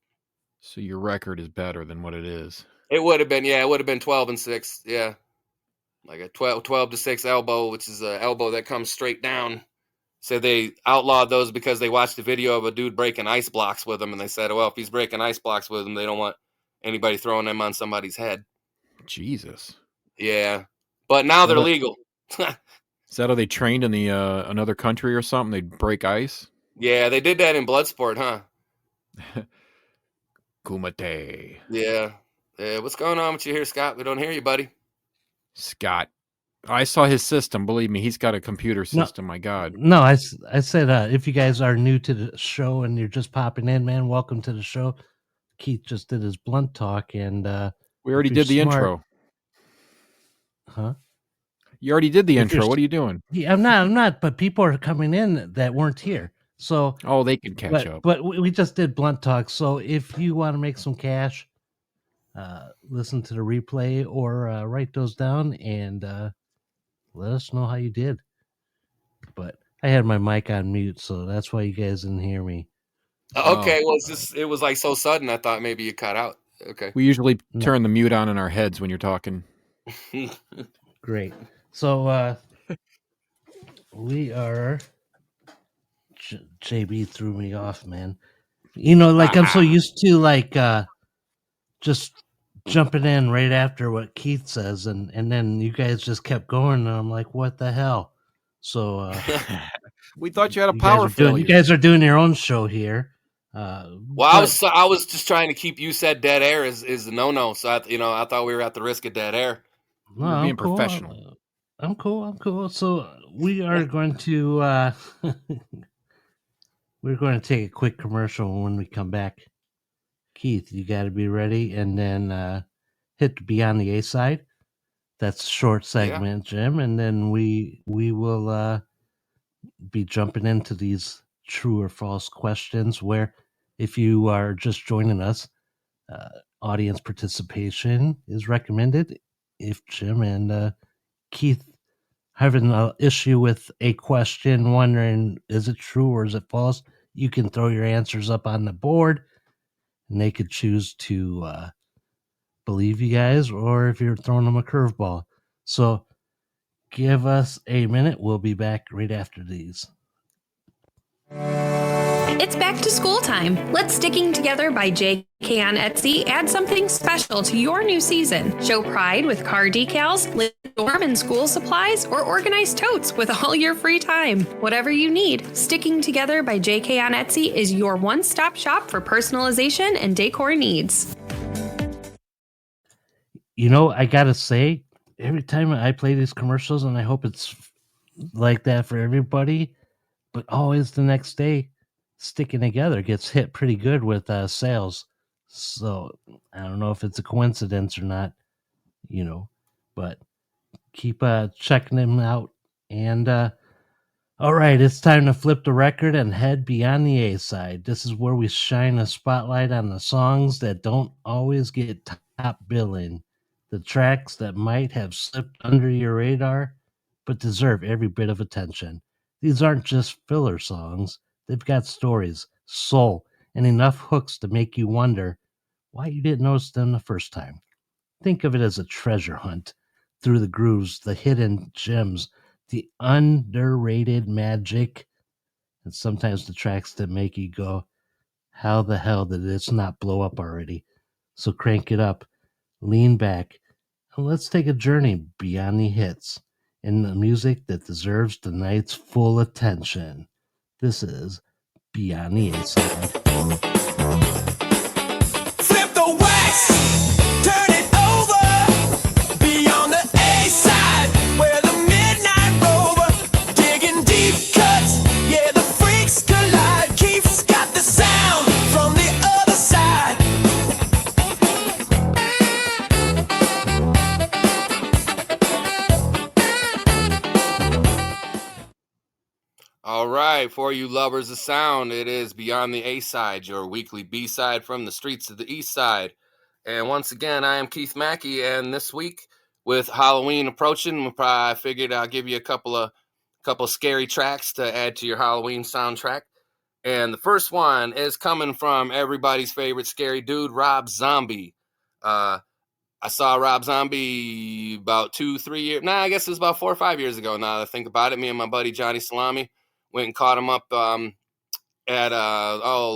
So your record is better than what it is. It would have been, it would have been 12-6. Yeah. Like a 12-6 elbow, which is an elbow that comes straight down. So they outlawed those because they watched a video of a dude breaking ice blocks with him, and they said, well, if he's breaking ice blocks with him, they don't want anybody throwing them on somebody's head. Jesus. Yeah. But now they're legal. Is that how they trained in the another country or something? They'd break ice? Yeah, they did that in Bloodsport, huh? Kumite. Yeah. What's going on with you here, Scott? We don't hear you, buddy. Scott. I saw his system. Believe me, he's got a computer system. My God. No, I said if you guys are new to the show and you're just popping in, man, welcome to the show. Keith just did his blunt talk, and we already did the intro. Huh? You already did the intro. What are you doing? Yeah, I'm not. But people are coming in that weren't here, so they can catch up. But we just did blunt talk. So if you want to make some cash, listen to the replay or write those down and let us know how you did. But I had my mic on mute, so that's why you guys didn't hear me. Okay, well, it was like so sudden. I thought maybe you cut out. Okay. We usually turn the mute on in our heads when you're talking. Great. So we are. JB threw me off, man. I'm so used to just jumping in right after what Keith says, and then you guys just kept going, and I'm like, what the hell? So we thought you had a power failure. You guys are doing your own show here. Well, I was just trying to keep you said dead air is the no. So I thought we were at the risk of dead air. No, being professional. I'm cool. So we are going to we're going to take a quick commercial. When we come back, Keith, you got to be ready, and then hit the Beyond the A side. That's a short segment, Jim, and then we will be jumping into these true or false questions where, if you are just joining us, uh, audience participation is recommended. If Jim and Keith having an issue with a question, wondering is it true or is it false, you can throw your answers up on the board and they could choose to believe you guys, or if you're throwing them a curveball. So give us a minute. We'll be back right after these. It's back to school time. Let Sticking Together by JK on Etsy add something special to your new season. Show pride with car decals, lit dorm and school supplies, or organized totes with all your free time. Whatever you need, Sticking Together by JK on Etsy is your one-stop shop for personalization and decor needs. You know, I gotta say, every time I play these commercials, and I hope it's like that for everybody, but always the next day, Sticking Together gets hit pretty good with sales. So I don't know if it's a coincidence or not, but keep checking them out. And all right, it's time to flip the record and head beyond the A side. This is where we shine a spotlight on the songs that don't always get top billing, the tracks that might have slipped under your radar, but deserve every bit of attention. These aren't just filler songs, they've got stories, soul, and enough hooks to make you wonder why you didn't notice them the first time. Think of it as a treasure hunt through the grooves, the hidden gems, the underrated magic, and sometimes the tracks that make you go, how the hell did this not blow up already? So crank it up, lean back, and let's take a journey beyond the hits in the music that deserves the night's full attention. This is Beyond the A Side. Flip the wax, turn it over, beyond the A side, where the midnight rover, digging deep cuts, yeah, the freaks collide. Keith's got the sound from the other side. All right, for you lovers of sound, it is Beyond the A Side, your weekly B side from the streets of the East Side. And once again, I am Keith Mackey, and this week, with Halloween approaching, I figured I'll give you a couple of scary tracks to add to your Halloween soundtrack. And the first one is coming from everybody's favorite scary dude, Rob Zombie. I saw Rob Zombie about 2-3 years. Nah, I guess it was about 4 or 5 years ago. Now that I think about it, me and my buddy Johnny Salami went and caught him up at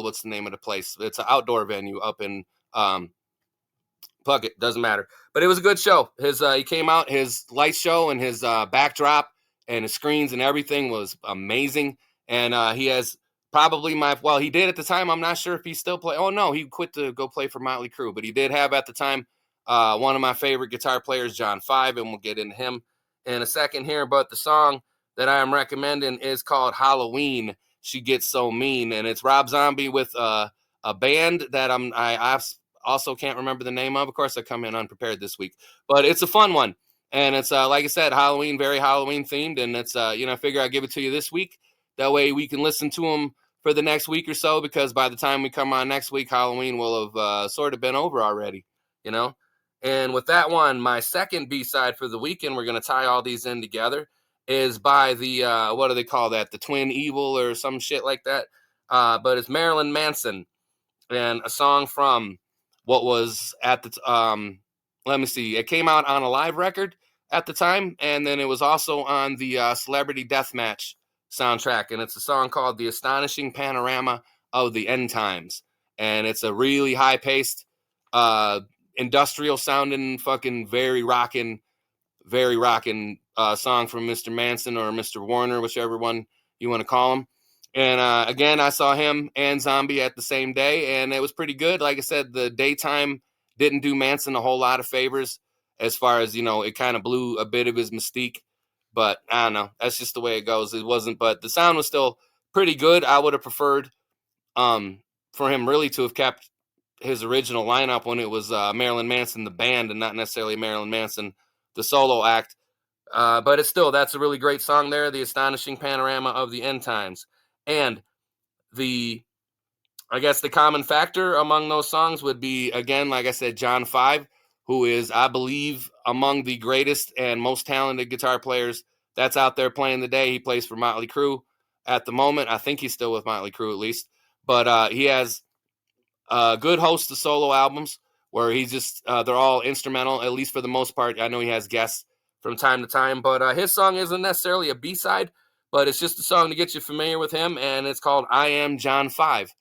what's the name of the place? It's an outdoor venue up in Puckett. Doesn't matter, but it was a good show. He came out, his light show and his backdrop and his screens and everything was amazing. And he has probably he did at the time. I'm not sure if he still play. Oh no, he quit to go play for Motley Crue, but he did have at the time one of my favorite guitar players, John Five, and we'll get into him in a second here. But the song that I am recommending is called Halloween. She Gets So Mean, and it's Rob Zombie with a band that I also can't remember the name of. Of course, I come in unprepared this week, but it's a fun one. And it's like I said, Halloween, very Halloween themed. And it's I figure I'll give it to you this week. That way we can listen to them for the next week or so, because by the time we come on next week, Halloween will have sort of been over already, And with that one, my second B-side for the weekend, we're going to tie all these in together, is by the, what do they call that? The Twin Evil or some shit like that. But it's Marilyn Manson, and a song from what was at the, let me see, it came out on a live record at the time, and then it was also on the Celebrity Deathmatch soundtrack, and it's a song called The Astonishing Panorama of the End Times, and it's a really high-paced, industrial sounding, fucking very rocking song from Mr. Manson or Mr. Warner, whichever one you want to call him. And again, I saw him and Zombie at the same day, and it was pretty good. Like I said, the daytime didn't do Manson a whole lot of favors, as far as, it kind of blew a bit of his mystique. But I don't know. That's just the way it goes. It wasn't, but the sound was still pretty good. I would have preferred for him really to have kept his original lineup when it was Marilyn Manson, the band, and not necessarily Marilyn Manson, the solo act. But it's still, that's a really great song there, The Astonishing Panorama of the End Times. And I guess the common factor among those songs would be, again, like I said, John 5, who is, I believe, among the greatest and most talented guitar players that's out there playing today. He plays for Motley Crue at the moment. I think he's still with Motley Crue at least. But he has a good host of solo albums where he's just, they're all instrumental, at least for the most part. I know he has guests from time to time, but his song isn't necessarily a B-side, but it's just a song to get you familiar with him, and it's called I Am John 5.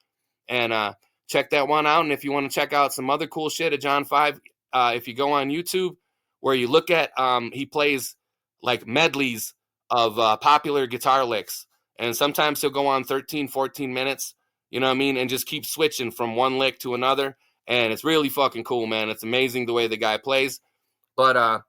And check that one out. And if you want to check out some other cool shit at John 5, if you go on YouTube, where you look at, he plays like medleys of popular guitar licks. And sometimes he'll go on 13, 14 minutes, you know what I mean? And just keep switching from one lick to another. And it's really fucking cool, man. It's amazing the way the guy plays. But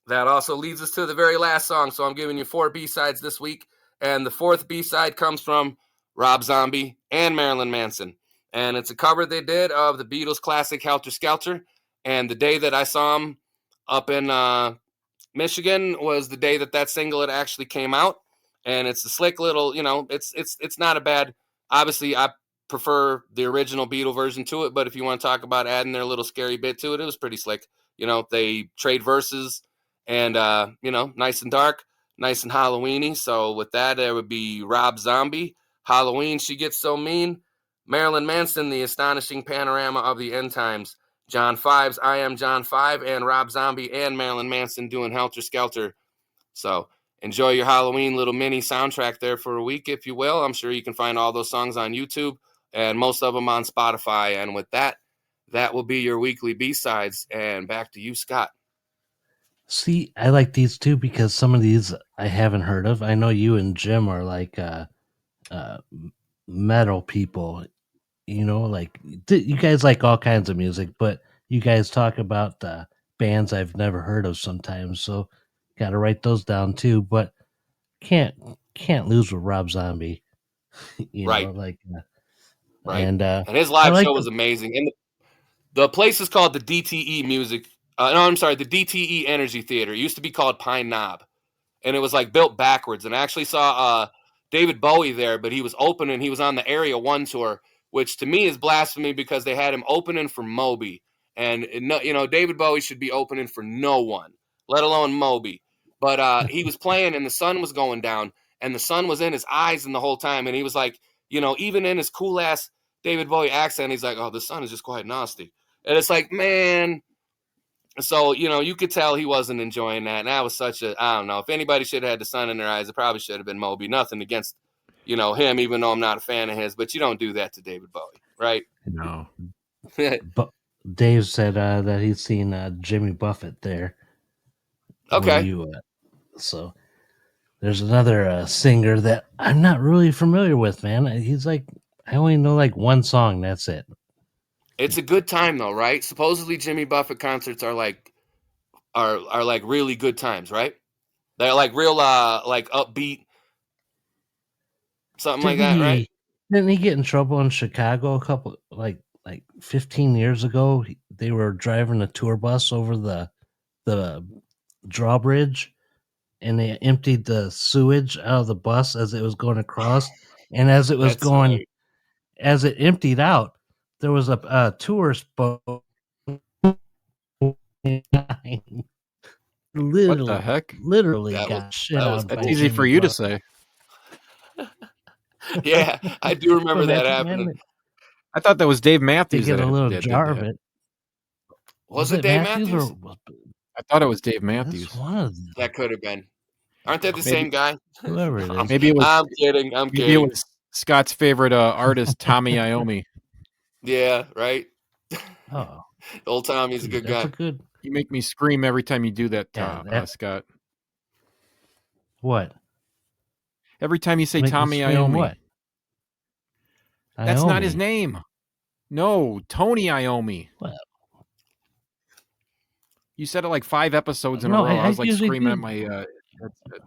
that also leads us to the very last song. So I'm giving you 4 B-sides this week. And the 4th B-side comes from Rob Zombie and Marilyn Manson. And it's a cover they did of the Beatles classic Helter Skelter. And the day that I saw them up in Michigan was the day that single had actually came out. And it's a slick little, it's not a bad, obviously I prefer the original Beatle version to it, but if you want to talk about adding their little scary bit to it, it was pretty slick. They trade verses and, nice and dark, nice and Halloween-y. So with that, it would be Rob Zombie, Halloween, She Gets So Mean, Marilyn Manson, The Astonishing Panorama of the End Times, John 5's I Am John 5, and Rob Zombie and Marilyn Manson doing Helter Skelter. So enjoy your Halloween little mini soundtrack there for a week, if you will. I'm sure you can find all those songs on YouTube and most of them on Spotify. And with that, that will be your weekly B-sides. And back to you, Scott. See, I like these too because some of these I haven't heard of. I know you and Jim are like metal people, like you guys like all kinds of music, but you guys talk about bands I've never heard of sometimes. So got to write those down too. But can't lose with Rob Zombie, Right. Right. And his live show was amazing. And the place is called the DTE Music. The DTE Energy Theater. It used to be called Pine Knob, and it was like built backwards. And I actually saw David Bowie there, but he was opening. He was on the Area 1 tour, which to me is blasphemy because they had him opening for Moby, and David Bowie should be opening for no one, let alone Moby. But he was playing, and the sun was going down, and the sun was in his eyes and the whole time, and he was like, even in his cool ass David Bowie accent, he's like, "Oh, the sun is just quite nasty," and it's like, man. So, you could tell he wasn't enjoying that. And that was such a, I don't know, if anybody should have had the sun in their eyes, it probably should have been Moby. Nothing against, him, even though I'm not a fan of his, but you don't do that to David Bowie, right? No. But Dave said that he's seen Jimmy Buffett there. Okay. So there's another singer that I'm not really familiar with, man. He's like, I only know like one song. That's it. It's a good time though, right? Supposedly Jimmy Buffett concerts are like really good times, right? They're like real like upbeat, something like that, right? Didn't he get in trouble in Chicago a couple like 15 years ago? They were driving a tour bus over the drawbridge, and they emptied the sewage out of the bus as it was going across, and as it was as it emptied out, there was a tourist boat. Literally, what the heck? Literally got shit out. That's easy for you to say. Yeah, I do remember that happening. I thought that was Dave Matthews. They get a little jar of it. Was it Dave Matthews? I thought it was Dave Matthews. That could have been. Aren't they the same guy? Whoever it is. Maybe it was. I'm kidding. Maybe it was Scott's favorite artist, Tommy Iommi. Yeah, right. Oh, old Tommy's a good guy. You make me scream every time you do that, Scott. What? Every time you say Tommy Iommi. What? That's not his name. No, Tony Iommi. What? You said it like 5 episodes in a row. I was like screaming at my headset.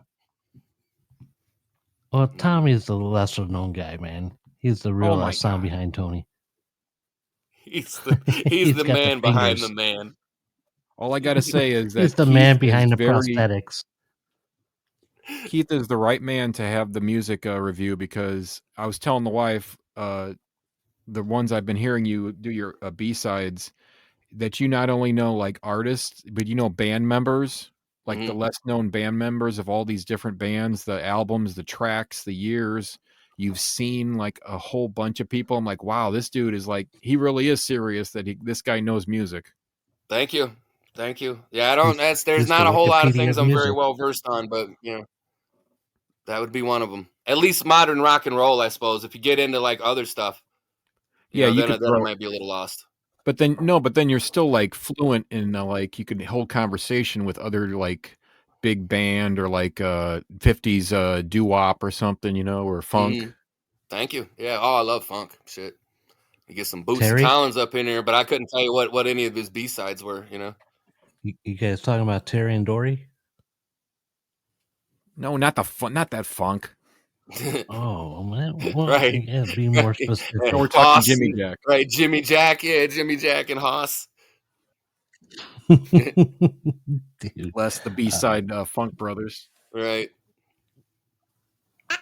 Well, Tommy's the lesser known guy, man. He's the real sound behind Tony. He's the man behind the man. All I gotta say is that He's the Keith man is behind the very- prosthetics. Keith is the right man to have the music review, because I was telling the wife the ones I've been hearing you do your B-sides, that you not only know like artists, but you know band members, like the less known band members of all these different bands, the albums, the tracks, the years. You've seen like a whole bunch of people. I'm like, wow, this dude is like, he really is serious that this guy knows music. Thank you. Thank you. Yeah, I don't. There's he's not the a whole lot of Wikipedia things of I'm very music. well versed on, but that would be one of them. At least modern rock and roll, I suppose. If you get into like other stuff, Yeah, you then could it might be a little lost. But then you're still like fluent in like you can hold conversation with other like big band or like 50s doo-wop or something, or funk. Thank you. Yeah. Oh, I love funk. Shit. You get some Bootsy Terry? Collins up in here, but I couldn't tell you what any of his B-sides were, You guys talking about Terry and Dory? No, not that funk. Oh, man. Well, Right. Yeah, be more specific. No, we're talking Hoss, Jimmy Jack. Right, Jimmy Jack. Yeah, Jimmy Jack and Hoss. Dude. Less the B-side Funk Brothers. Right.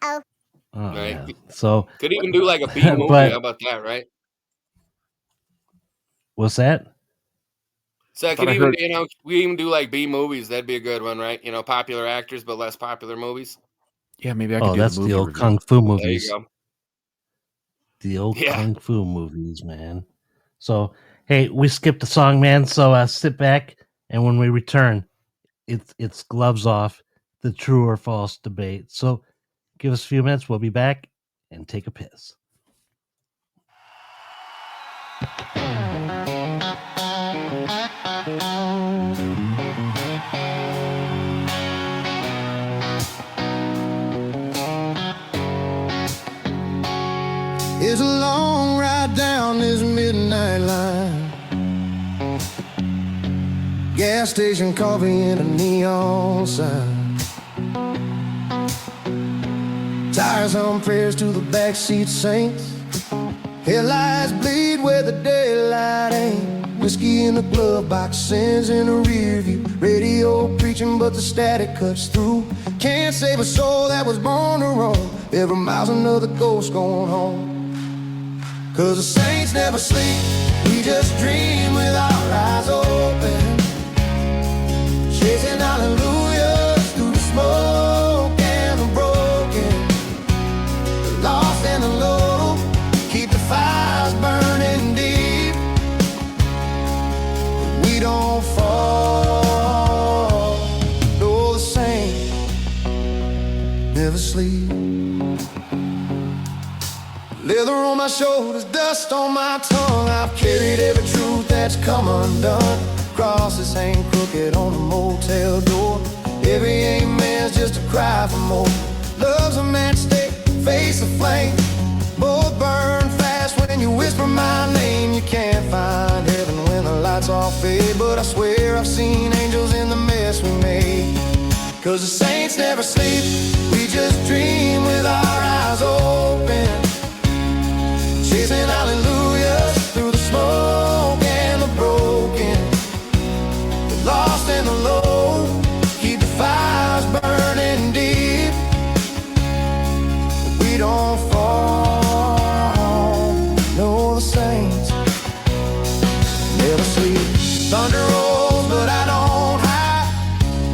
Oh, Right. yeah. So, Could even do like a B movie. But- How about that, right? what's that? So I Thought could I even, heard- we even do like B movies. That'd be a good one, right? Popular actors, but less popular movies. Yeah, maybe I could Oh, do that's the movie the old review. Kung Fu There movies. you go. The old Yeah. Kung Fu movies, man. So, hey, we skipped a song, man. So sit back, and when we return, it's gloves off, the true or false debate. So, give us a few minutes. We'll be back and take a piss. It's a long ride down this midnight line. Gas station coffee and a neon sign. Tires on prayers to the BackSeat Saints. Headlights bleed where the daylight ain't. Whiskey in the glove box, sins in the rear view. Radio preaching but the static cuts through. Can't save a soul that was born to roam. Every mile's another ghost going home. 'Cause the saints never sleep, we just dream with our eyes open. Chasing hallelujahs through the smoke and the broken, the lost and the low. Keep the fires burning deep, we don't fall. No, the saints never sleep. Leather on my shoulders, dust on my tongue. I've carried every truth that's come undone. Crosses hang crooked on a motel door. Every amen's just a cry for more. Love's a matchstick, face a flame. Both burn fast when you whisper my name. You can't find heaven when the lights all fade, but I swear I've seen angels in the mess we made. 'Cause the saints never sleep, we just dream with our eyes open. Chasing hallelujahs through the smoke and the broken, the lost and the low. Keep the fires burning deep, we don't fall. No, the saints never sleep. Thunder rolls but I don't hide.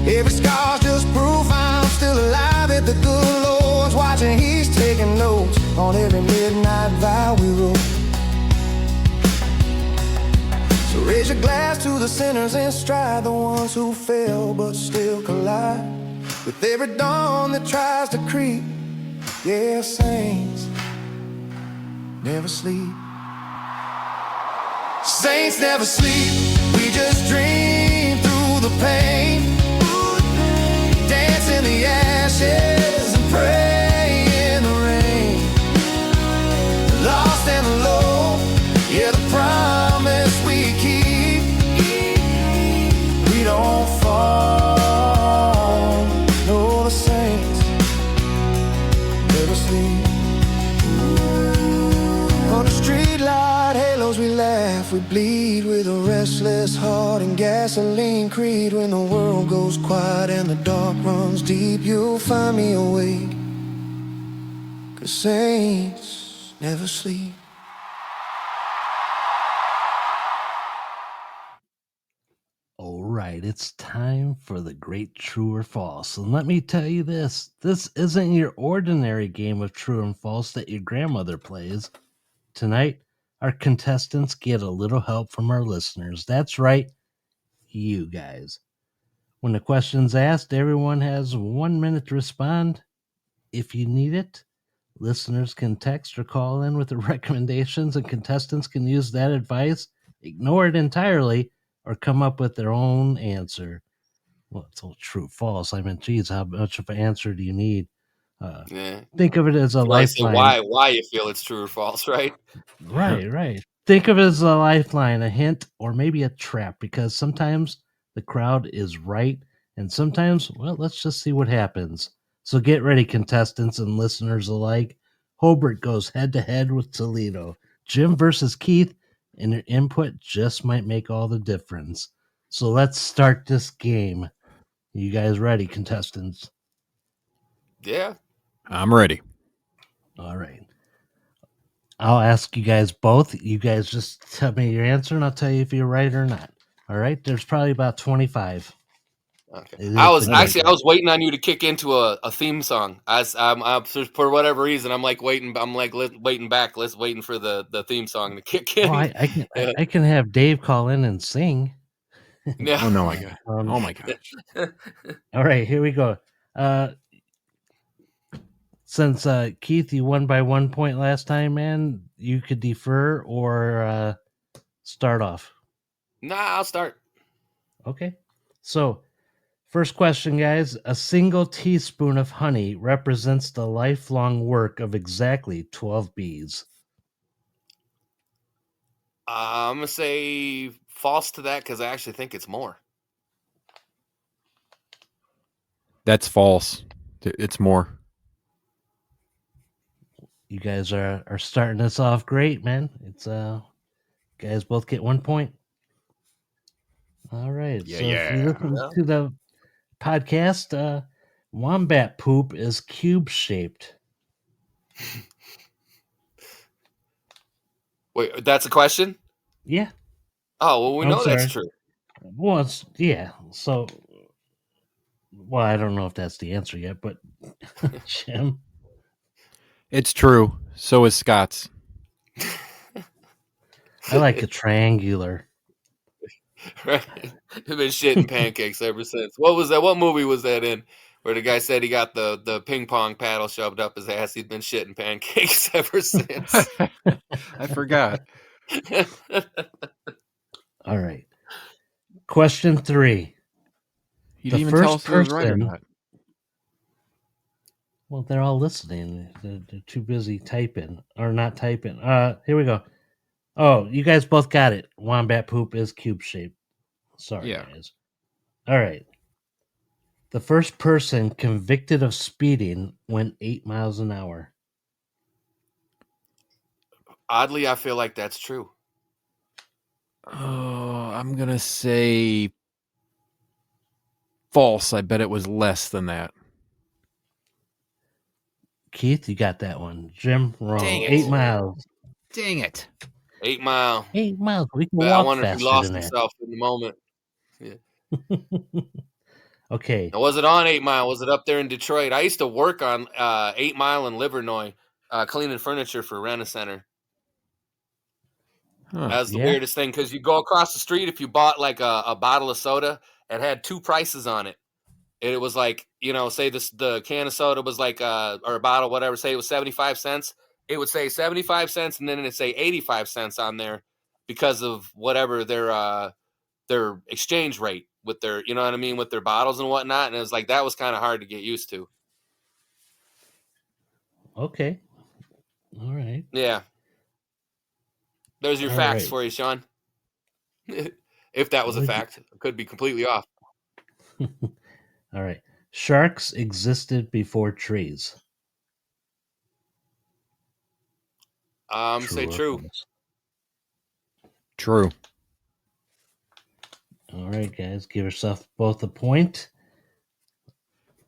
Every scar's just proof I'm still alive. At the good Lord's watching, he's taking notes on every midnight vow we wrote. So raise your glass to the sinners and stride, the ones who fail but still collide with every dawn that tries to creep. Yeah, saints never sleep. Saints never sleep, we just dream through the pain. Dance in the ashes and pray in the rain. Lost and alone, yeah, the promise we keep. We don't fall. No, the saints never sleep. On the street light halos we laugh, we bleed with the rest. restless heart and gasoline creed. When the world goes quiet and the dark runs deep, you'll find me awake, 'cause saints never sleep. All right, it's time for the great true or false. And let me tell you this isn't your ordinary game of true and false that your grandmother plays. Tonight, our contestants get a little help from our listeners. That's right, you guys. When the question's asked, everyone has 1 minute to respond. If you need it, listeners can text or call in with the recommendations, and contestants can use that advice, ignore it entirely, or come up with their own answer. Well, it's all true, false. I mean, geez, how much of an answer do you need? Yeah. Think of it as a You want to say lifeline. why you feel it's true or false, right? Right, right. Think of it as a lifeline, a hint, or maybe a trap, because sometimes the crowd is right, and sometimes, well, let's just see what happens. So get ready, contestants and listeners alike. Hobart goes head to head with Toledo. Jim versus Keith, and your input just might make all the difference. So let's start this game. You guys ready, contestants? Yeah. I'm ready. All right. I'll ask you guys both. You guys just tell me your answer, and I'll tell you if you're right or not. All right. There's probably about 25. Okay. It's a good I was waiting on you to kick into a theme song. For whatever reason, I'm like waiting. I'm like waiting back, waiting for the theme song to kick Oh, in. I can have Dave call in and sing. Yeah. Oh no, I got. Um, Oh my gosh. All right, here we go. Since Keith, you won by 1 point last time, man, you could defer or start off. Nah, I'll start. Okay. So, first question, guys. A single teaspoon of honey represents the lifelong work of exactly 12 bees. I'm gonna say false to that because I actually think it's more. That's false. It's more. You guys are starting us off great, man. It's guys both get 1 point. All right. Yeah, So if you yeah. listen Yeah. to the podcast, wombat poop is cube shaped. Wait, that's a question? Yeah. Oh well, we I'm know that's sorry. true. Well, yeah. So, well, I don't know if that's the answer yet, but Jim, It's true. So is Scott's. I like a triangular. Right? We've been shitting pancakes ever since. What was that? What movie was that in? Where the guy said he got the ping pong paddle shoved up his ass. He'd been shitting pancakes ever since. I forgot. All right. Question 3. You The didn't even tell first us if it was right or person. not. Well, they're all listening. They're too busy typing or not typing. Here we go. Oh, you guys both got it. Wombat poop is cube shaped. Sorry, Yeah. guys. All right. The first person convicted of speeding went 8 miles an hour. Oddly, I feel like that's true. Oh, I'm gonna say false. I bet it was less than that. Keith, you got that one. Jim, wrong. Dang it. 8 miles. Dang it. 8 Mile. 8 miles. We can But I walk wonder if he faster lost than himself in the moment. Okay. Now, was it on 8 Mile? Was it up there in Detroit? I used to work on 8 Mile in Livernois, cleaning furniture for Rent-A-Center. Huh. That was the Yeah. weirdest thing because you go across the street if you bought like a bottle of soda, it had 2 prices on it. And it was like, say the can of soda was like or a bottle, whatever, say it was 75 cents. It would say 75 cents and then it'd say 85 cents on there because of whatever their exchange rate with their, you know what I mean, with their bottles and whatnot. And it was like that was kind of hard to get used to. Okay. All right. Yeah. There's your All facts right. for you, Sean. If that was a fact, it could be completely off. All right. Sharks existed before trees. Say or true. false? True. All right, guys, give yourself both a point.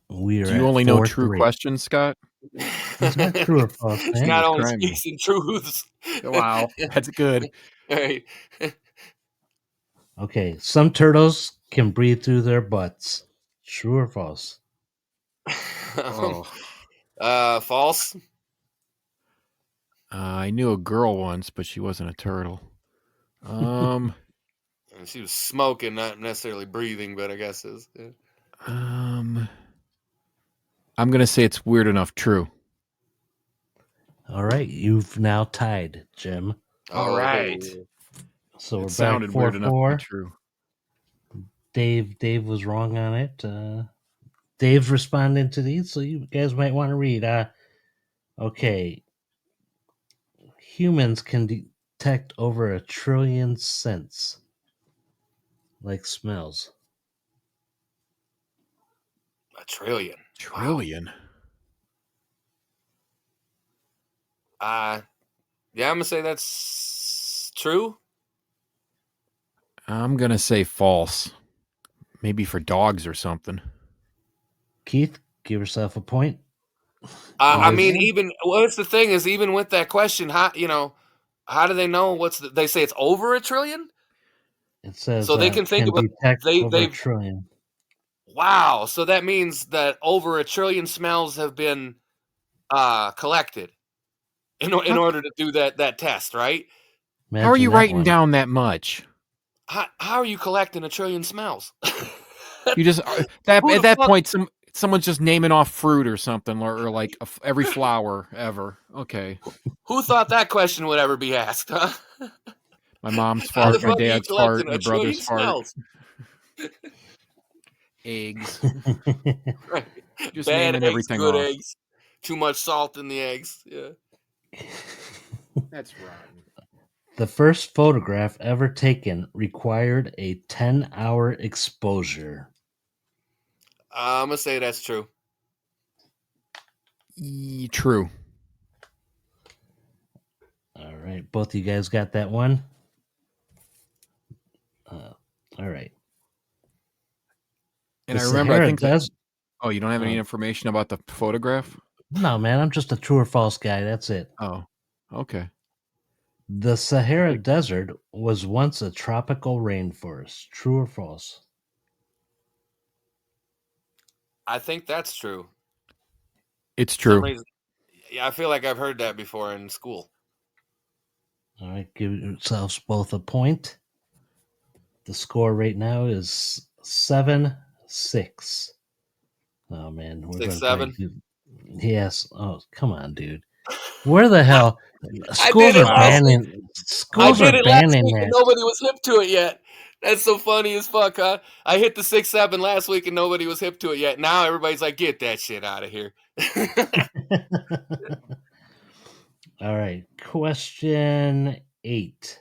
We are Do you at only know true 4-3. questions, Scott? These are true or false, man. You're Scott only crying me. speaks in truths. Wow, that's good. All right. Okay, some turtles can breathe through their butts. True or false? Oh, False. I knew a girl once, but she wasn't a turtle. She was smoking, not necessarily breathing, but I guess is. Yeah. I'm gonna say it's weird enough true. All right, you've now tied, Jim. All right. So It we're back sounded weird enough to 4-4. be true. Dave was wrong on it. Dave's responding to these, so you guys might want to read. Okay. Humans can detect over 1 trillion scents, like smells. 1 trillion. Trillion. Yeah, I'm gonna say that's true. I'm gonna say false. Maybe for dogs or something. Keith, give yourself a point. I mean, even what's the thing is, even with that question, how how do they know they say it's over 1 trillion? It says So they can think can about detect over 1 they've trillion. wow. So that means that over 1 trillion smells have been collected in order to do that test, right? How are you Imagine that writing one. down that much? How are you collecting 1 trillion smells? You just at Who the that fuck- point, someone's just naming off fruit or something, or like every flower ever. Okay, Who thought that question would ever be asked, huh? my mom's How the fart, my fuck are you dad's collecting fart, my 1 trillion brother's fart, smells? eggs. Right. Just Bad naming eggs, everything good off. eggs. Too much salt in the eggs. Yeah. That's rotten. The first photograph ever taken required a 10-hour exposure. I'm gonna say that's true. True. All right, both of you guys got that one? All right. And The I remember, I Sahara think that. Desert. Oh, you don't have any Oh. information about the photograph? No, man, I'm just a true or false guy. That's it. Oh, okay. The Sahara Desert was once a tropical rainforest. True or false? I think that's true. It's For some true. reason, yeah, I feel like I've heard that before in school. All right, give yourselves both a point. The score right now is 7-6. Oh man, we're 6, gonna 7. Yes. Oh, come on, dude. Where the hell? I did Schools it are last week. banning. I Schools are did it last banning week and that. nobody was hip to it yet. That's so funny as fuck, huh? I hit the 6, 7 last week and nobody was hip to it yet. Now everybody's like, get that shit out of here. All right. Question 8.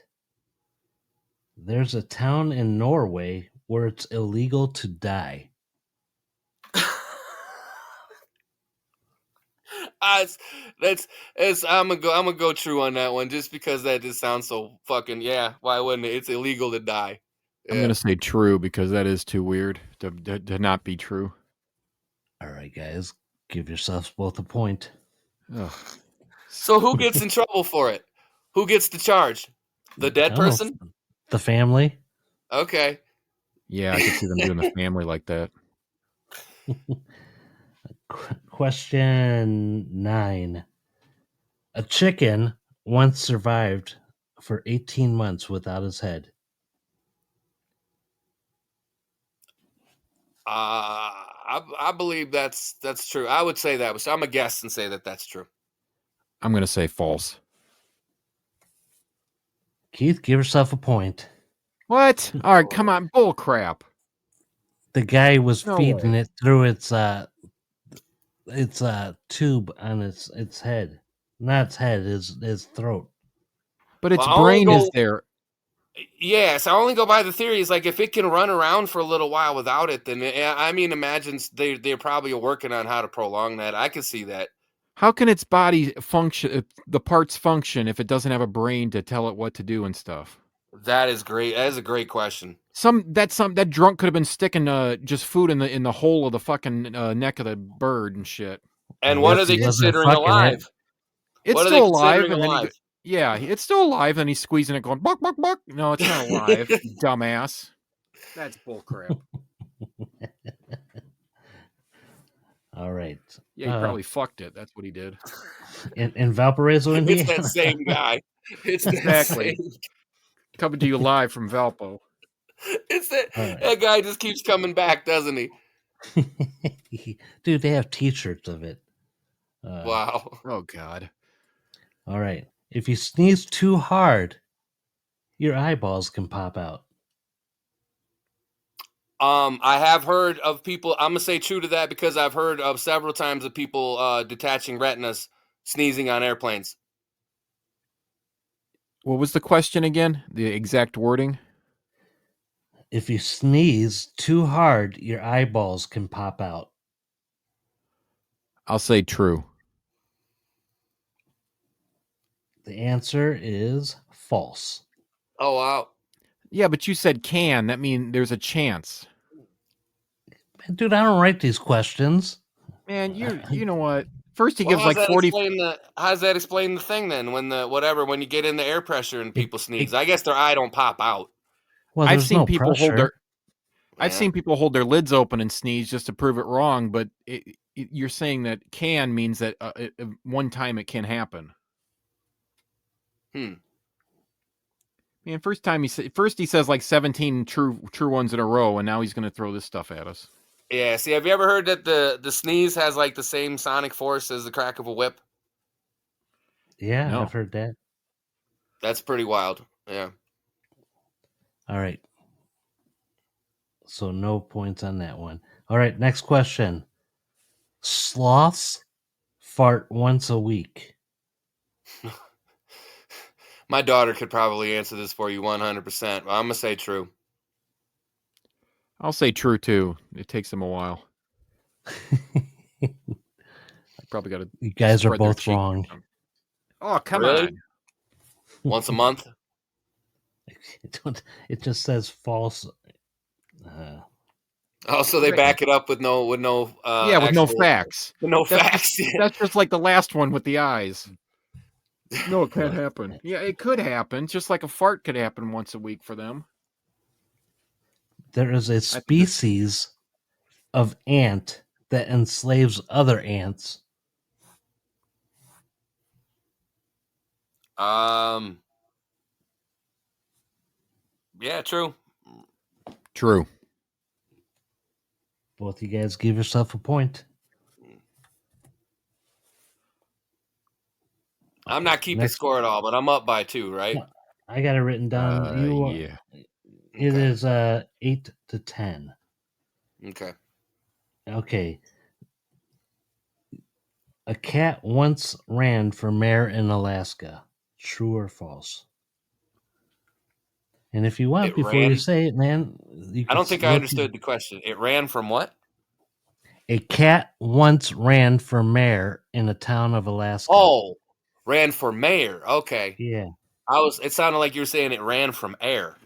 There's a town in Norway where it's illegal to die. I'm gonna go true on that one just because that just sounds so fucking yeah. Why wouldn't it? It's illegal to die. I'm Yeah. gonna say true because that is too weird to not be true. All right, guys. Give yourselves both a point. Ugh. So who gets in trouble for it? Who gets the charge? The I dead don't know, person? the family. Okay. Yeah, I could see them doing the family like that. Question 9. A chicken once survived for 18 months without his head. I believe that's true. I would say that. So I'm a guess and say that that's true. I'm gonna say false. Keith, give yourself a point. What? All right, come on, bull crap. The guy was No feeding way. it through its tube on its head. Not its head, his throat. But its Well, I only brain is go- there. Yes, I only go by the theories. Like if it can run around for a little while without it, then I mean, imagine they're probably working on how to prolong that. I can see that. How can its body function? The parts function if it doesn't have a brain to tell it what to do and stuff. That is great. That is a great question. That drunk could have been sticking just food in the hole of the fucking neck of the bird and shit. And What what if are they he wasn't considering fucking alive? it? It's What are still they alive, considering and then alive? it's still alive, and he's squeezing it, going buck buck buck. No, it's not alive, you dumbass. That's bullcrap. All right. Yeah, he probably fucked it. That's what he did. In Valparaiso, Indiana. It's that same guy. It's Exactly. that same. Coming to you live from Valpo. It's that. All right. That guy just keeps coming back, doesn't he? Dude, they have T-shirts of it. Wow. Oh God. All right. If you sneeze too hard, your eyeballs can pop out. I have heard of people. I'm gonna say true to that because I've heard of several times of people detaching retinas, sneezing on airplanes. What was the question again? The exact wording? If you sneeze too hard, your eyeballs can pop out. I'll say true. The answer is false. Oh wow. Yeah, but you said can. That means there's a chance. Man, dude, I don't write these questions. Man, you know what? First he Well, gives like 40. How does that explain the thing then? When you get in the air pressure and people sneeze, I guess their eye don't pop out. Well, I've there's seen no people pressure. I've seen people hold their lids open and sneeze just to prove it wrong, but you're saying that can means that one time it can happen. Man, first he says like 17 true ones in a row, and now he's going to throw this stuff at us. Yeah. See, have you ever heard that the sneeze has like the same sonic force as the crack of a whip? Yeah, No. I've heard that. That's pretty wild. Yeah. All right. So no points on that one. All right, next question. Sloths fart once a week. My daughter could probably answer this for you 100%. I'm gonna say true. I'll say true too. It takes them a while. I probably got to. You guys are both wrong. Oh, come Really? on. Once a month? It just says false. Oh, so they back it up with no with no actual- facts. with no That's facts. That's just like the last one with the eyes. No, it can't happen. Yeah, it could happen. Just like a fart could happen once a week for them. There is a species of ant that enslaves other ants. Yeah, true. True. Both you guys give yourself a point. I'm not keeping score at all, but I'm up by 2, right? I got it written down. Yeah. It is 8-10. Okay. Okay. A cat once ran for mayor in Alaska. True or false? And if you want, It before ran- you say it, man, you I don't think I look- understood the question. It ran from what? A cat once ran for mayor in a town of Alaska. Oh, ran for mayor. Okay. Yeah. It sounded like you were saying it ran from air.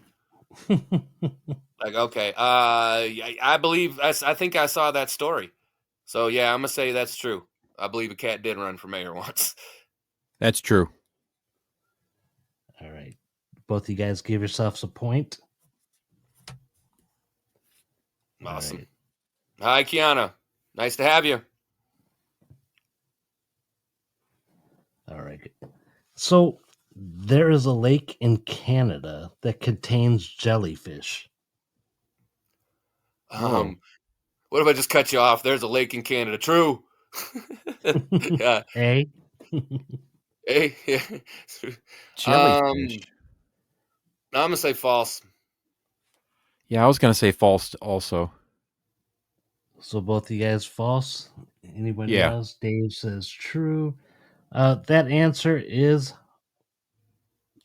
Like, okay. I believe I think I saw that story. So yeah, I'm gonna say that's true. I believe a cat did run for mayor once. That's true. All right. Both you guys give yourselves a point. Awesome. Right. Hi, Kiana. Nice to have you. All right. So there is a lake in Canada that contains jellyfish. What if I just cut you off? There's a lake in Canada. True. Yeah. A. Hey. Yeah. Jellyfish. I'm gonna say false. Yeah, I was going to say false also. So both of you guys false. Anybody Yeah. else? Dave says true. That answer is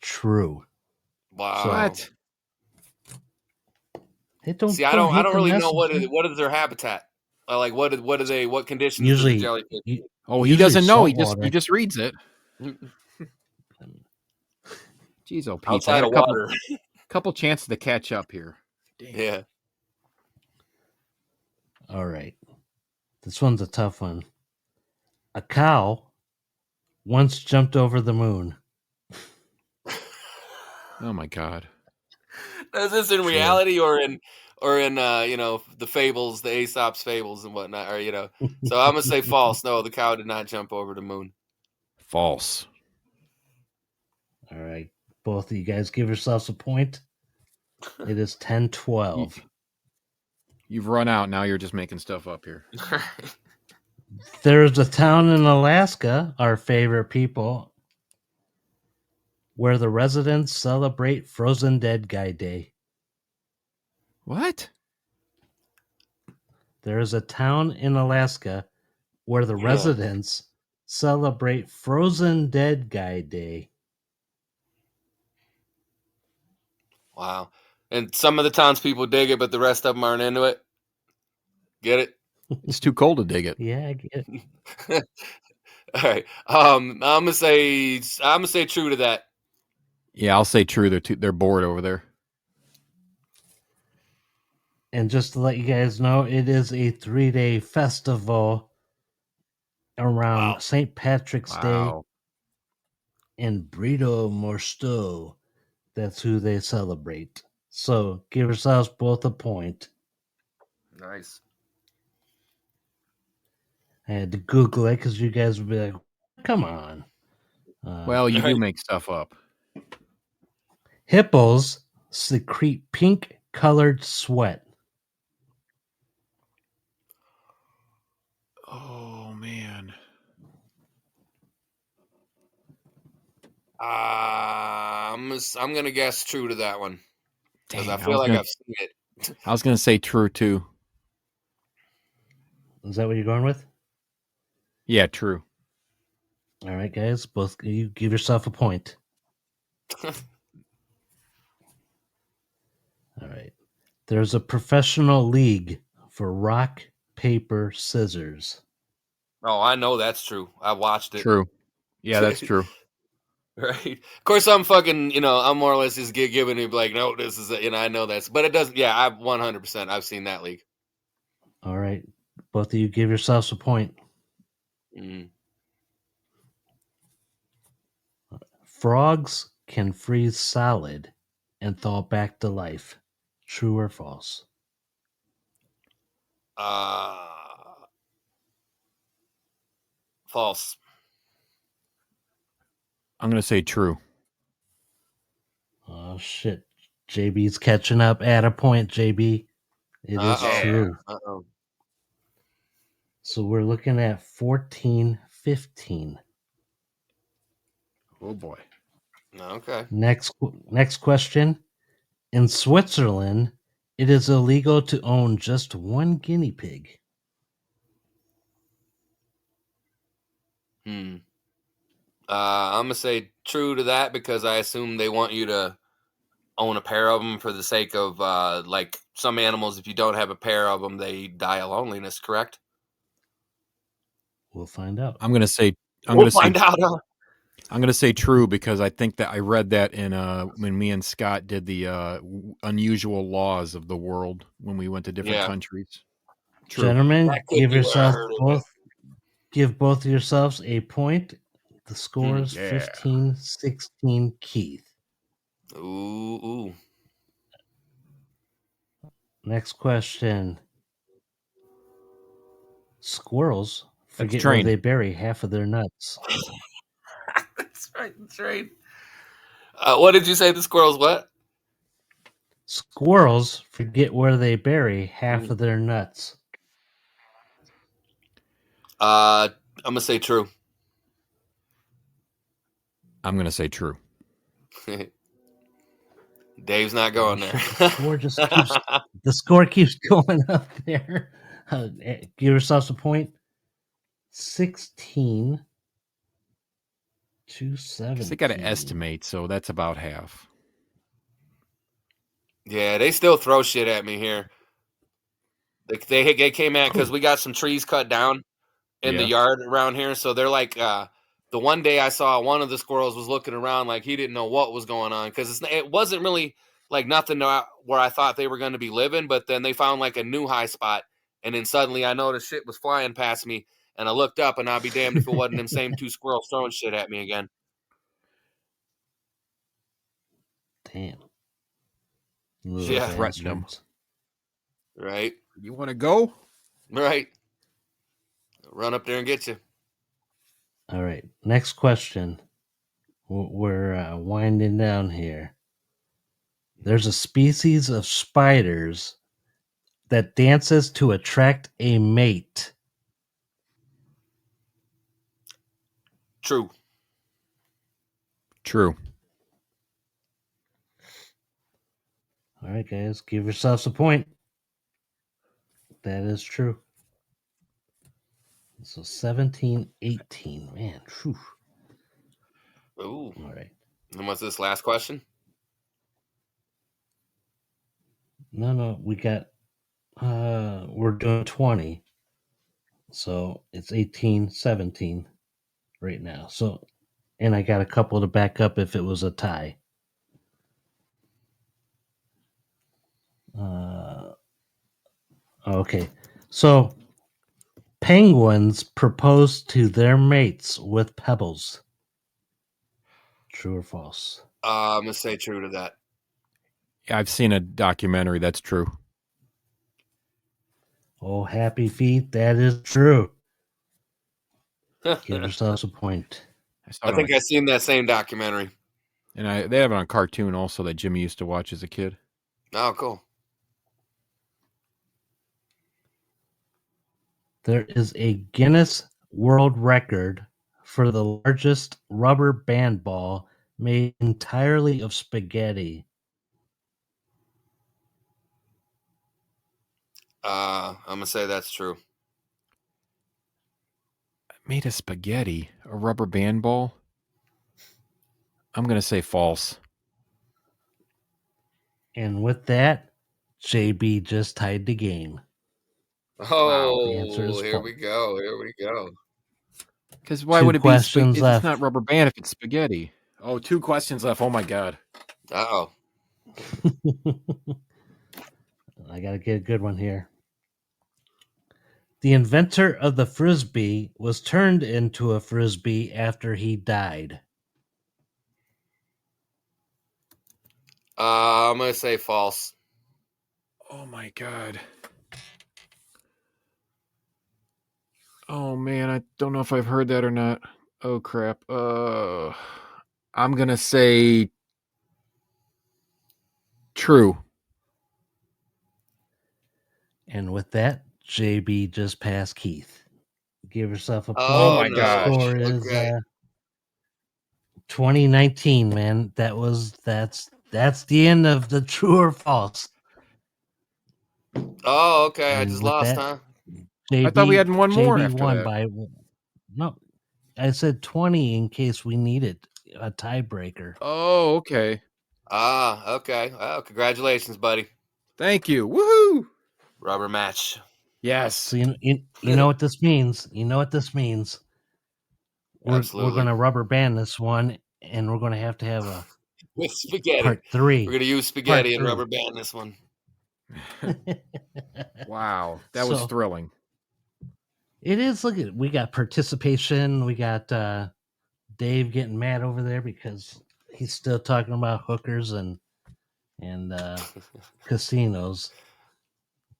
true. Wow. What? Hey, don't, See, I don't hate the really know messenger. what is their habitat. Like what conditions Usually, does the jellyfish? Oh, he usually doesn't know. He saltwater. just reads it. Jeez, oh, Pete. Outside of water. Couple chances to catch up here. Damn. Yeah. All right. This one's a tough one. A cow once jumped over the moon. Oh my God. Is this in reality or in the fables, the Aesop's fables and whatnot, or So I'm gonna say false. No, the cow did not jump over the moon. False. All right. Both of you guys give yourselves a point. It is 10-12. You've run out. Now you're just making stuff up here. There's a town in Alaska, our favorite people, where the residents celebrate Frozen Dead Guy Day. What? There is a town in Alaska where the residents celebrate Frozen Dead Guy Day. Wow. And some of the townspeople dig it, but the rest of them aren't into it. Get it? It's too cold to dig it. Yeah, I get it. All right. I'm gonna say true to that. Yeah, I'll say true. They're bored over there. And just to let you guys know, it is a 3-day festival around St. Patrick's Day and Brito Morsto. That's who they celebrate. So give yourselves both a point. Nice. I had to Google it because you guys would be like, come on. Well, you do make stuff up. Hippos secrete pink-colored sweat. Oh, man. I'm gonna guess true to that one because I Dang, feel like I've seen it. I was going to say true, too. Is that what you're going with? Yeah, true. All right, guys. Both of you give yourself a point. All right. There's a professional league for rock, paper, scissors. Oh, I know that's true. I watched it. True. Yeah, that's true. Right. Of course, I'm fucking, I'm more or less just giving it like, no, this is, I know that's, but it doesn't. Yeah, I've 100%. I've seen that league. All right. Both of you give yourselves a point. Mm. Frogs can freeze solid and thaw back to life. True or false? False. I'm going to say true. Oh, shit. JB's catching up. Add a point, JB. It is true. Uh-oh. So we're looking at 14-15. Oh, boy. Okay. Next question. In Switzerland, it is illegal to own just one guinea pig. I'm going to say true to that because I assume they want you to own a pair of them for the sake of, like some animals, if you don't have a pair of them, they die of loneliness, correct? We'll find out. I'm going to say... We'll find out. Huh? I'm going to say true because I think that I read that in when me and Scott did the unusual laws of the world when we went to different countries. True. Gentlemen, give both of yourselves a point. The score is 15-16 Keith. Ooh. Next question. Squirrels forget where they bury half of their nuts. That's right. What did you say? The squirrels what? Squirrels forget where they bury half of their nuts. I'm going to say true. I'm going to say true. Dave's not going there. The score keeps going up there. Give yourselves a point. 16-17. They got to estimate, so that's about half. Yeah, they still throw shit at me here. They came at because we got some trees cut down in the yard around here. So they're like, the one day I saw one of the squirrels was looking around like he didn't know what was going on because it wasn't really like nothing where I thought they were going to be living, but then they found like a new high spot, and then suddenly I noticed shit was flying past me, and I looked up, and I'll be damned if it wasn't them same 2 squirrels throwing shit at me again. Damn. Yeah. Threatened them. Right. You want to go? Right. Run up there and get you. All right. Next question. We're winding down here. There's a species of spiders that dances to attract a mate. True. True. All right, guys, give yourselves a point. That is true. So 17-18. Man, whew. Ooh. All right. And what's this last question? No, we got we're doing 20. So it's 18-17 right now. So, and I got a couple to back up if it was a tie. Okay. So penguins propose to their mates with pebbles. True or false? I'm going to say true to that. Yeah, I've seen a documentary. That's true. Oh, happy feet. That is true. Give yourselves a point. I think I've seen that same documentary. And they have it on cartoon also that Jimmy used to watch as a kid. Oh, cool. There is a Guinness World Record for the largest rubber band ball made entirely of spaghetti. I'm going to say that's true. Made of spaghetti, a rubber band ball. I'm going to say false. And with that, JB just tied the game. Oh, The answer is here false. we go. Here we go. Because why 2 would it be questions It's left. not rubber band if it's spaghetti. Oh, 2 questions left. Oh, my God. Uh-oh. I got to get a good one here. The inventor of the Frisbee was turned into a Frisbee after he died. I'm going to say false. Oh, my God. Oh, man. I don't know if I've heard that or not. Oh, crap. I'm going to say true. And with that, JB just passed Keith. Give yourself a point. Oh, my The gosh. score is Okay. 2019, man. That's the end of the true or false. Oh, okay. I And just with lost, that, huh? JB, I thought we had one more JB after won that. by no. I said 20 in case we needed a tiebreaker. Oh, okay. Okay. Well, congratulations, buddy. Thank you. Woohoo! Rubber match. Yes. So you know what this means. You know what this means. We're Absolutely. going to rubber band this one, and we're going to have a With spaghetti. part 3. We're going to use spaghetti and rubber band this one. Wow. That was So- thrilling. It is. Look at, we got participation. We got Dave getting mad over there because he's still talking about hookers and casinos.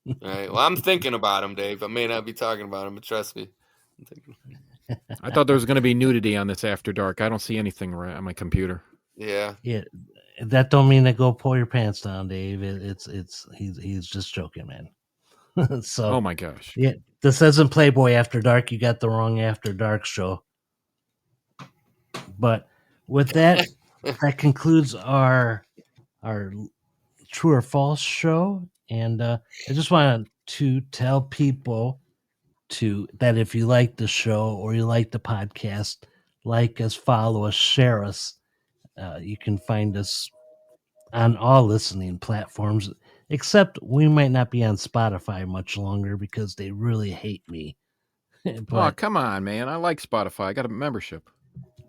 All right. Well, I'm thinking about him, Dave. I may not be talking about him, but trust me. I'm thinking. I thought there was going to be nudity on this After Dark. I don't see anything on my computer. Yeah. Yeah, that don't mean to go pull your pants down, Dave. He's just joking, man. So, Oh my gosh. yeah, this isn't Playboy After Dark. You got the wrong After Dark show. But with that, that concludes our true or false show. And I just wanted to tell people that if you like the show or you like the podcast, like us, follow us, share us. You can find us on all listening platforms, except we might not be on Spotify much longer because they really hate me. Oh, But come on, man. I like Spotify. I got a membership.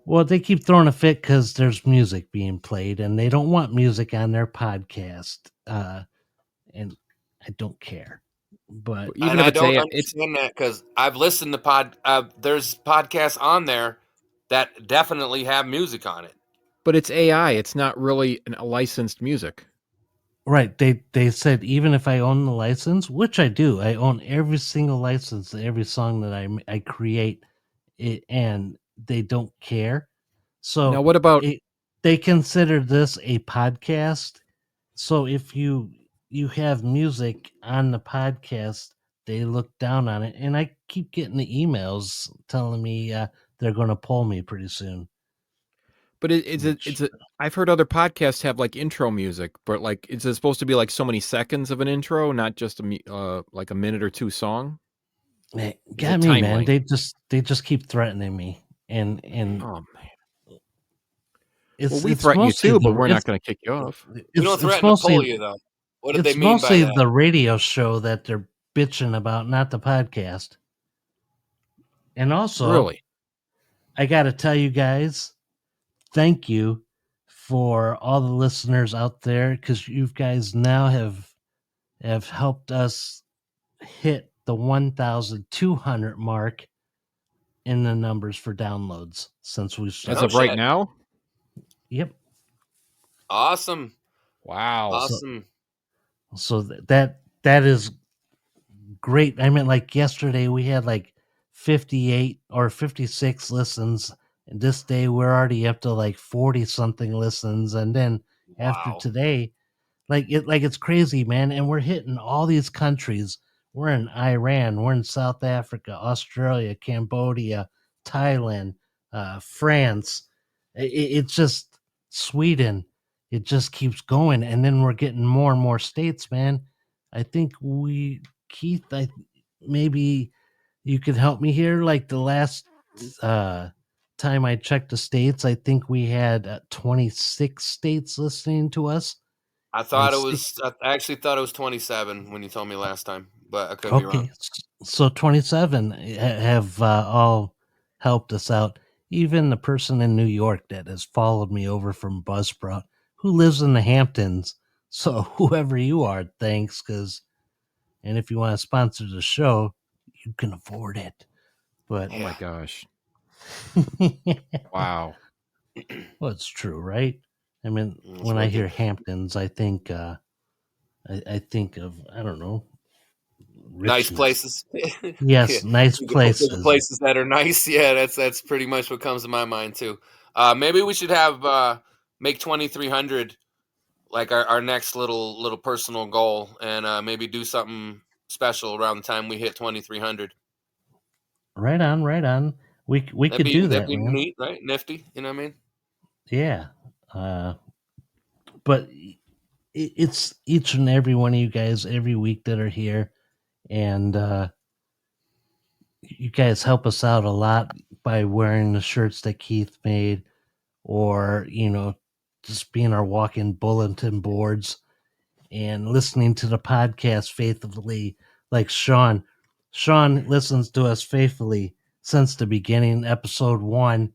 Well, they keep throwing a fit because there's music being played, and they don't want music on their podcast. And I don't care. But Even And if I it's don't a, it's understand that because I've listened to there's podcasts on there that definitely have music on it. but it's AI. It's not really a licensed music. right, they said even if I own the license, which I do, I own every single license to every song that I create, it, and they don't care. Now, So what about it, they consider this a podcast. So if you have music on the podcast, they look down on it, and I keep getting the emails telling me they're going to pull me pretty soon. But it's a, Which it's a. I've heard other podcasts have like intro music, but like, is it supposed to be like so many seconds of an intro, not just like a minute or two song? it Is it got me, time man. length? They just keep threatening me, and Oh man. Well, it's we it's threaten you mostly too, but the we're not going to kick you off. We don't it's threaten to pull mostly you though. What did they it's mean by mostly that? the radio show that they're bitching about, not the podcast. And also, Really? I got to tell you guys, thank you for all the listeners out there because you guys now have helped us hit the 1,200 mark in the numbers for downloads since we As No started. of right shit. now? Yep. Awesome. Wow. So Awesome. so that is great. I mean, like yesterday we had like 58 or 56 listens, and this day we're already up to like 40 something listens, and then after Wow. today, like it's crazy, man. And we're hitting all these countries. We're in Iran, we're in South Africa, Australia, Cambodia, Thailand, France. It's just Sweden. It just keeps going, and then we're getting more and more states, man. I think Keith, maybe you could help me here. Like the last uh, time I checked the states, I think we had 26 states listening to us. And I actually thought it was 27 when you told me last time, but I could be wrong. okay, so 27 have all helped us out. Even the person in New York that has followed me over from Buzzsprout, who lives in the Hamptons. So whoever you are, thanks. And if you want to sponsor the show, you can afford it. But Oh my Yeah. gosh. well, Wow. it's true, right? I mean, It's when I wicked. hear Hamptons, I think I think of, I don't know, Nice richness. places. Yeah. Yes, nice The places. places that are nice. Yeah, that's pretty much what comes to my mind too. Maybe we should have make 2,300 like our next little personal goal, and maybe do something special around the time we hit 2,300. Right on, right on. We could do That'd that, be man. neat, right? Nifty. You know what I mean? Yeah. Uh, but it's each and every one of you guys every week that are here, and you guys help us out a lot by wearing the shirts that Keith made, or just being our walking bulletin boards and listening to the podcast faithfully, like Sean. Sean listens to us faithfully since the beginning, episode 1.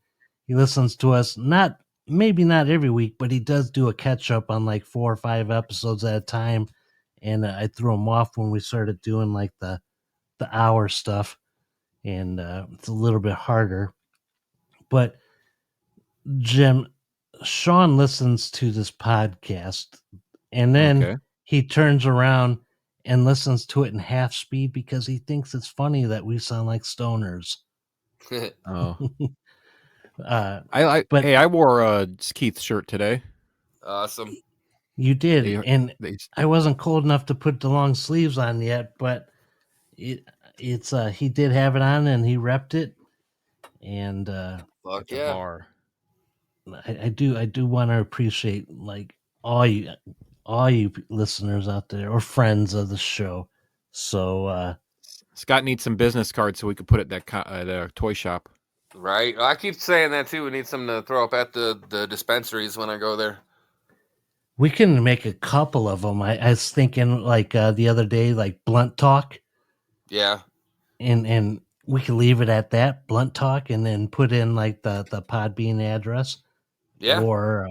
He listens to us, not maybe not every week, but he does do a catch up on like 4 or 5 episodes at a time. And I threw him off when we started doing like the hour stuff, and it's a little bit harder. But Jim, Sean listens to this podcast, and then Okay. he turns around and listens to it in half speed because he thinks it's funny that we sound like stoners. Oh. uh, but Hey, I wore Keith's shirt today. Awesome. you did, They and they I wasn't cold enough to put the long sleeves on yet, but it it's he did have it on and he repped it, and Fuck at the yeah. bar. I do want to appreciate like all you listeners out there or friends of the show. So Scott needs some business cards so we could put it at a toy shop. Right. I keep saying that too. We need some to throw up at the dispensaries when I go there. we can make a couple of them. I was thinking like the other day, like blunt talk, Yeah. and we can leave it at that, Blunt Talk, and then put in like the Podbean address Yeah. or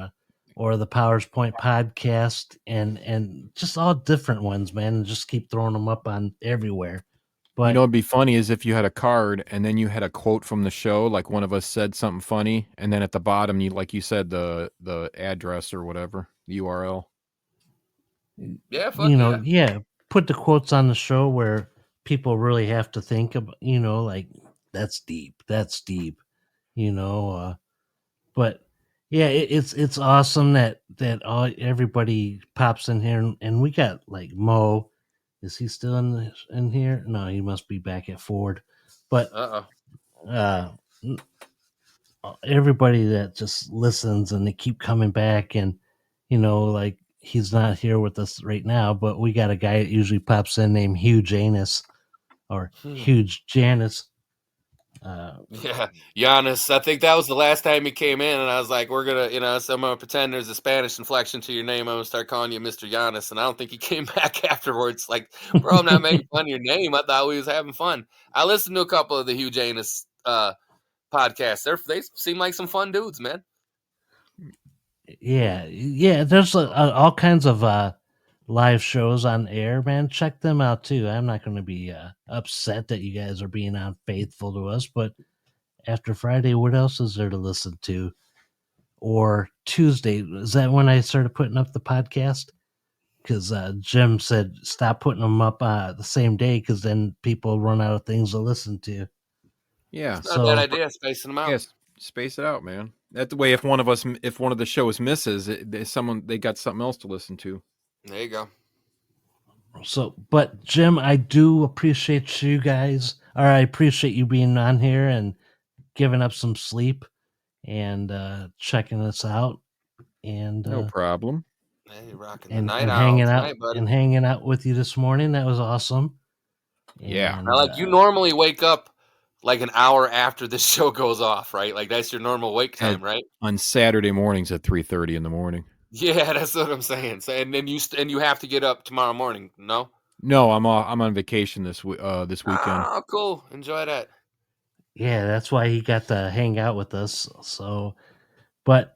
the PowersPoint podcast and just all different ones, man, and just keep throwing them up on everywhere. But You know, what'd be funny is if you had a card and then you had a quote from the show, like one of us said something funny, and then at the bottom, you like you said the address or whatever, the URL. Yeah, fuck yeah, put the quotes on the show where people really have to think about, like that's deep, but yeah, it's awesome that everybody pops in here, and we got like Mo. Is he still in here? No, he must be back at Ford. But uh, everybody that just listens and they keep coming back, and like he's not here with us right now, but we got a guy that usually pops in named Hugh Janus or Huge Janus. Yeah, Giannis. I think that was the last time he came in, and I was like, "We're gonna, so I'm gonna pretend there's a Spanish inflection to your name. I'm gonna start calling you Mr. Giannis." And I don't think he came back afterwards. Like, bro, I'm not making fun of your name. I thought we was having fun. I listened to a couple of the Hugh Janus podcasts. They seem like some fun dudes, man. Yeah. There's all kinds of live shows on air, man. Check them out too. I'm not going to be upset that you guys are being unfaithful to us, but after Friday, what else is there to listen to? Or Tuesday, is that when I started putting up the podcast? Because Jim said stop putting them up the same day, because then people run out of things to listen to. Yeah, It's not a bad idea, spacing them out. Yes, space it out, man. That the way, if one of the shows misses, they got something else to listen to. There you go. So, but Jim, I do appreciate you guys, or I appreciate you being on here and giving up some sleep and checking us out, and No problem. Hey, rocking the and, night and out hanging out tonight, buddy. and hanging out with you this morning. That was awesome. Yeah. And, Now, like you normally wake up like an hour after this show goes off, right? Like that's your normal wake time, right? On Saturday mornings at 3:30 in the morning. Yeah, that's what I'm saying. So, and then you have to get up tomorrow morning. No. No, I'm on vacation this weekend. Oh, cool. Enjoy that. yeah, that's why he got to hang out with us. So, but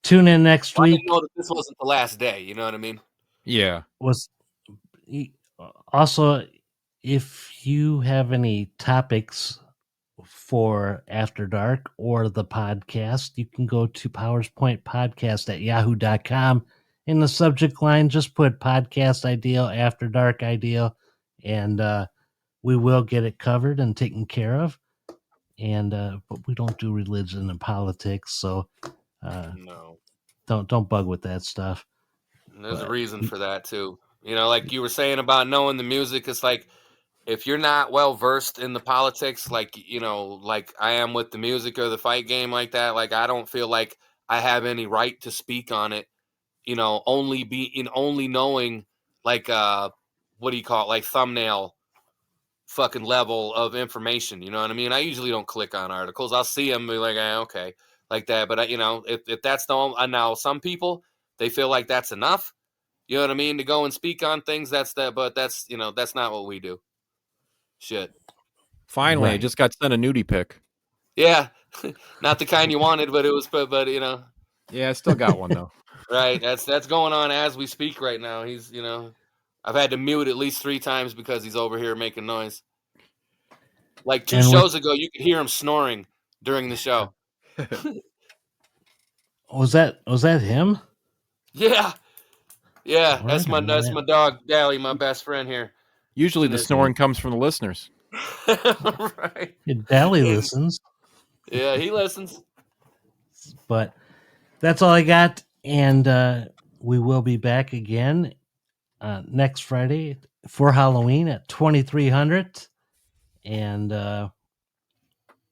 tune in next Well, I week. didn't know that this wasn't the last day. You know what I mean? Yeah. Also, if you have any topics for After Dark or the podcast, you can go to powerspointpodcast@yahoo.com. In the subject line, just put podcast ideal, After Dark ideal, and we will get it covered and taken care of. And but we don't do religion and politics, so No. don't bug with that stuff. And there's a But reason for that too. Like you were saying about knowing the music, it's like if you're not well versed in the politics, like like I am with the music or the fight game like that, like I don't feel like I have any right to speak on it. Only knowing like what do you call it, like thumbnail fucking level of information. You know what I mean? I usually don't click on articles. I'll see them, be like, okay, like that. But if that's now some people they feel like that's enough. You know what I mean? To go and speak on things, but that's that's not what we do. Shit. Finally, I Right. just got sent a nudie pic. Yeah, not the kind you wanted, but it was, but Yeah, I still got one though. right. That's going on as we speak right now. He's I've had to mute at least 3 times because he's over here making noise. Like 2 And shows ago, you could hear him snoring during the show. was that him? Yeah, yeah. That's Right on, that's man. my dog Dally, my best friend here. Usually the snoring comes from the listeners. Right. Dally listens. Yeah, he listens. But that's all I got, and we will be back again next Friday for Halloween at 2300, and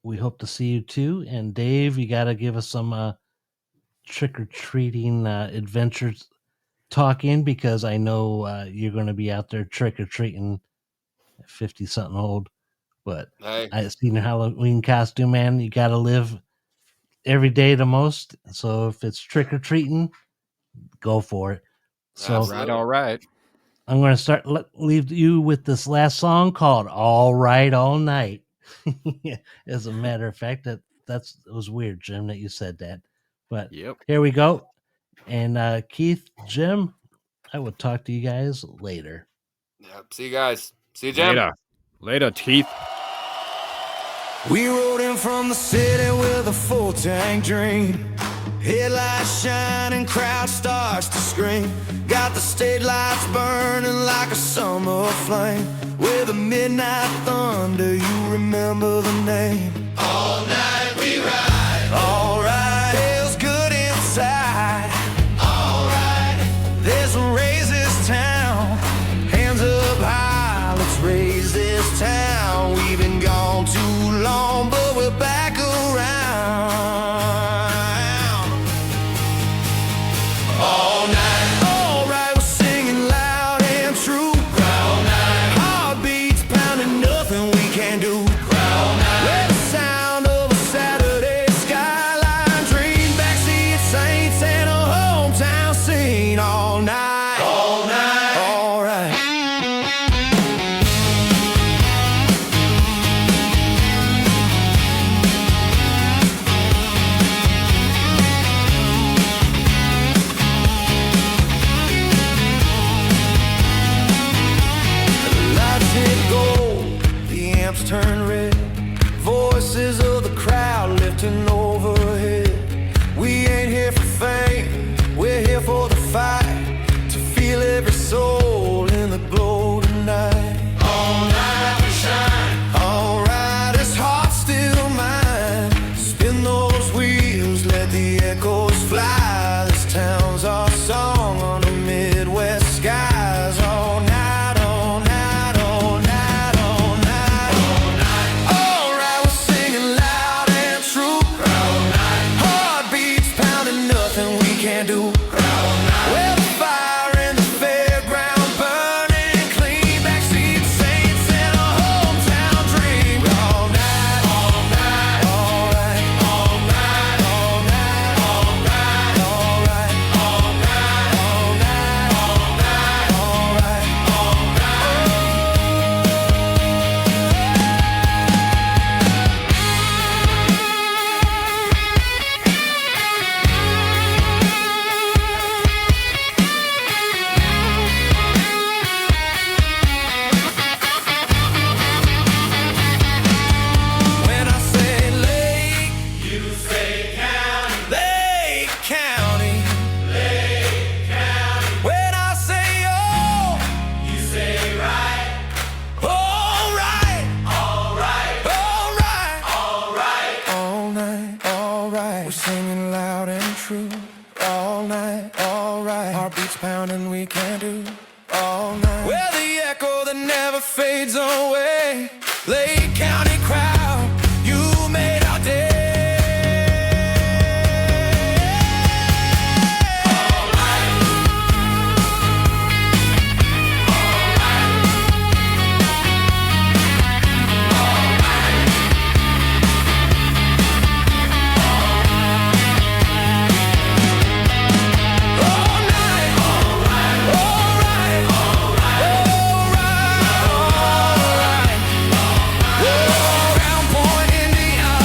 we hope to see you too. And Dave, you got to give us some trick-or-treating adventures talking, because I know you're going to be out there trick-or-treating at 50-something old. But Hey, I seen your Halloween costume, man. You got to live every day the most. So if it's trick-or-treating, go for it. So absolutely. All right. I'm going to leave you with this last song called All Right All Night. As a matter of fact, it was weird, Jim, that you said that. But Yep. here we go. And Keith, Jim, I will talk to you guys later. Yep. See you guys. See you, Jim. Later, Keith. We rode in from the city with a full tank dream. Headlights shining, crowd starts to scream. Got the stage lights burning like a summer flame. With a midnight thunder, you remember the name. All night we ride. All right, feels good inside. All right, there's a raise this town. Hands up high, let's raise this town. We've been gone too long, but we're back around. All night, all right, we're singing loud and true. All night, heartbeats pounding, nothing we can do. All night, with the sound of a Saturday skyline dream. Backseat Saints and a hometown scene. All night, all night, all right. Lights hit gold, the amps turn red. Voices of the crowd lifting overhead. We ain't here for fame, we're here for the fight. To feel every soul in the glow tonight. All night we shine. All right, this heart's still mine. Spin those wheels, let the echoes fly. This town's our song on the Midwest skies. All night, all night, all night, all night, all night. All right, we're singing loud and true. All night, heartbeats pounding, nothing we can't do. All night, with the fire in the fairground burning clean. Backseat Saints and a hometown dream. All night, all night, all right, all night, all night, all right, all right, all night, all night, all night, all right, all When I say lake, you say county. Lake County. Lake County. When I say oh, you say right. All right. All right. All right. All right. All night. All right. We're singing loud and true. All night. All right. Heartbeats pounding, we can do. All night. We're the echo that never fades away. Lake County crowd, you made our day. All right. All right. All right. All night. All right. All right. All right. All right. Whoa, Round Point, Indiana,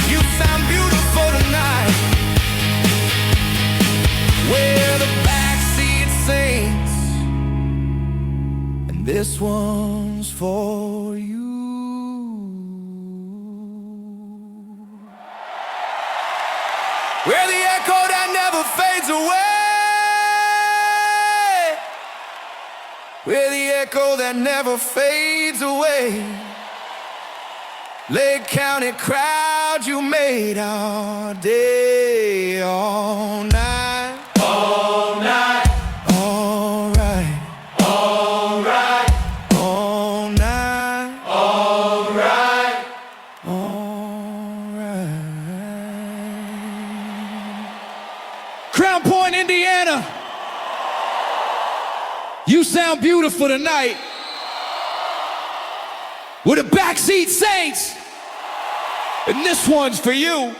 you sound beautiful tonight. We're the Backseat Saints, and this one's for you. We're the echo that never fades away. We're the echo that never fades away. Lake County crowd, you made our day. All night. All night. All right. All right. All night. All right. All right. Crown Point, Indiana, you sound beautiful tonight. We're the Backseat Saints, and this one's for you.